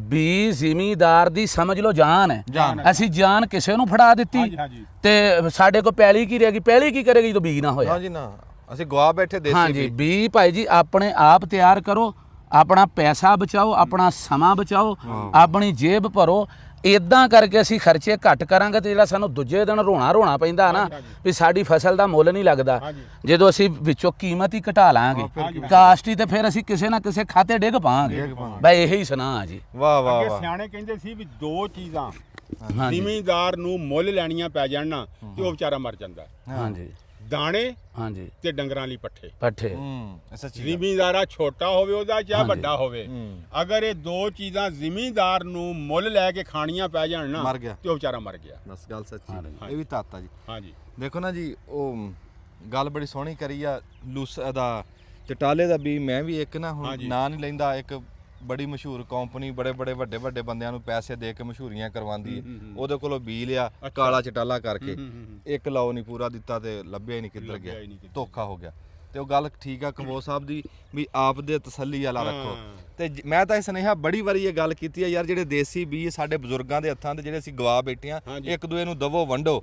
B: ਵੀ ਜ਼ਿਮੀਦਾਰ ਦੀ ਸਮਝ ਲਓ ਜਾਨ ਹੈ, ਅਸੀਂ ਜਾਨ ਕਿਸੇ ਨੂੰ ਫੜਾ ਦਿੱਤੀ ਤੇ ਸਾਡੇ ਕੋ ਪੈਲੀ ਕੀ ਰਹੇਗੀ? ਪੈਲੀ ਕੀ ਕਰੇਗੀ ਜਦੋਂ ਬੀਜ ਨਾ ਹੋਇਆ?
C: ਹਾਂਜੀ ਨਾ, ਅਸੀਂ ਗਵਾ ਬੈਠੇ ਦੇਸੀ
B: ਹਾਂਜੀ ਬੀ ਭਾਈ ਜੀ ਆਪਣੇ ਆਪ ਤਿਆਰ ਕਰੋ, ਆਪਣਾ ਪੈਸਾ ਬਚਾਓ, ਆਪਣਾ ਸਮਾਂ ਬਚਾਓ, ਆਪਣੀ ਜੇਬ ਭਰੋ। ਇਦਾਂ ਕਰਕੇ ਅਸੀਂ ਖਰਚੇ ਘੱਟ ਕਰਾਂਗੇ ਤੇ ਜਿਹੜਾ ਸਾਨੂੰ ਦੂਜੇ ਦਿਨ ਰੋਣਾ ਪੈਂਦਾ ਨਾ ਵੀ ਸਾਡੀ ਫਸਲ ਦਾ ਮੁੱਲ ਨਹੀਂ ਲੱਗਦਾ, ਜਦੋਂ ਅਸੀਂ ਵਿੱਚੋਂ ਕੀਮਤ ਹੀ ਘਟਾ ਲਾਂਗੇ ਕਾਸਟ ਹੀ, ਤੇ ਫਿਰ ਅਸੀਂ ਕਿਸੇ ਨਾ ਕਿਸੇ ਖਾਤੇ ਡਿੱਗ ਪਾਵਾਂਗੇ। ਬਈ ਇਹੀ ਸੁਣਾ ਜੀ।
C: ਵਾਹ ਵਾਹ ਵਾਹ,
A: ਸਿਆਣੇ ਕਹਿੰਦੇ ਸੀ ਵੀ 2 ਚੀਜ਼ਾਂ ਜ਼ਿਮੀਂਦਾਰ ਨੂੰ ਮੁੱਲ ਲੈਣੀਆਂ ਪੈ ਜਾਣ ਨਾ ਤੇ ਉਹ ਵਿਚਾਰਾ ਮਰ ਜਾਂਦਾ।
B: ਹਾਂਜੀ
A: ਦਾਣੇ
B: ਹਾਂਜੀ
A: ਤੇ ਡੰਗਰਾਂ ਲਈ ਪੱਠੇ।
B: ਪੱਠੇ
C: ਸੱਚੀ
A: ਜ਼ਿਮੀਂਦਾਰਾ ਛੋਟਾ ਹੋਵੇ ਉਹਦਾ ਜਾਂ ਵੱਡਾ ਹੋਵੇ, ਅਗਰ ਇਹ 2 ਚੀਜ਼ਾਂ ਜ਼ਿਮੀਂਦਾਰ ਨੂੰ ਮੁੱਲ ਲੈ ਕੇ ਖਾਣੀਆਂ ਪੈ ਜਾਣ ਨਾ
C: ਮਰ ਗਿਆ
A: ਤੇ ਉਹ ਵਿਚਾਰਾ ਮਰ ਗਿਆ।
C: ਬਸ ਗੱਲ ਸੱਚੀ, ਇਹ ਵੀ ਤਾਤਾ ਜੀ।
A: ਹਾਂਜੀ
C: ਦੇਖੋ ਨਾ ਜੀ, ਉਹ ਗੱਲ ਬੜੀ ਸੋਹਣੀ ਕਰੀ ਆ ਲੂਸ ਦਾ ਚਟਾਲੇ ਦਾ ਵੀ। ਮੈਂ ਵੀ ਇੱਕ ਨਾ ਹੁਣ ਨਾਂ ਨਹੀਂ ਲੈਂਦਾ, ਇੱਕ ਬੜੀ ਮਸ਼ਹੂਰ ਕੰਪਨੀ ਬੜੇ ਵੱਡੇ ਬੰਦਿਆਂ ਨੂੰ ਪੈਸੇ ਦੇ ਕੇ ਮਸ਼ਹੂਰੀਆਂ ਕਰਵਾਉਂਦੀ ਹੈ। ਉਹਦੇ ਕੋਲੋਂ ਬੀ ਲਿਆ ਕਾਲਾ ਚਟਾਲਾ ਕਰਕੇ, ਇੱਕ ਲਾਓ ਨਹੀਂ ਪੂਰਾ ਦਿੱਤਾ ਤੇ ਲੱਭਿਆ ਹੀ ਨਹੀਂ ਕਿੱਧਰ ਗਿਆ, ਧੋਖਾ ਹੋ ਗਿਆ। ਤੇ ਉਹ ਗੱਲ ਠੀਕ ਆ ਕੰਬੋਜ ਸਾਹਿਬ ਦੀ ਵੀ ਆਪ ਦੇ ਤਸੱਲੀ ਵਾਲਾ ਰੱਖੋ। ਤੇ ਮੈਂ ਤਾਂ ਇਹ ਸੁਨੇਹਾ ਬੜੀ ਵਾਰੀ ਇਹ ਗੱਲ ਕੀਤੀ ਆ ਯਾਰ, ਜਿਹੜੇ ਦੇਸੀ ਬੀਜ ਸਾਡੇ ਬਜ਼ੁਰਗਾਂ ਦੇ ਹੱਥਾਂ ਤੇ ਜਿਹੜੇ ਅਸੀਂ ਗਵਾ ਬੈਠੇ ਆ, ਇੱਕ ਦੂਏ ਨੂੰ ਦਵੋ ਵੰਡੋ।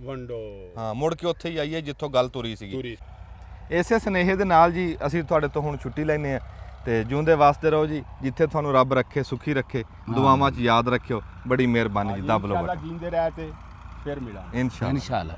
C: ਹਾਂ, ਮੁੜ ਕੇ ਉੱਥੇ ਹੀ ਆਈਏ ਜਿੱਥੋਂ ਗੱਲ ਤੁਰੀ ਸੀਗੀ। ਇਸੇ ਸੁਨੇਹੇ ਦੇ ਨਾਲ ਜੀ ਅਸੀਂ ਤੁਹਾਡੇ ਤੋਂ ਹੁਣ ਛੁੱਟੀ ਲੈਂਦੇ ਆ ਤੇ ਜਿਉਂਦੇ ਵਾਸਤੇ ਰਹੋ ਜੀ, ਜਿੱਥੇ ਤੁਹਾਨੂੰ ਰੱਬ ਰੱਖੇ ਸੁਖੀ ਰੱਖੇ, ਦੁਆਵਾਂ 'ਚ ਯਾਦ ਰੱਖਿਓ। ਬੜੀ ਮਿਹਰਬਾਨੀ ਜੀ, ਦੱਬ ਲਓ
A: ਜਿੰਦੇ ਰਹਿ ਤੇ ਫਿਰ ਮਿਲਾਂਗੇ
C: ਇਨਸ਼ਾਅੱਲਾ।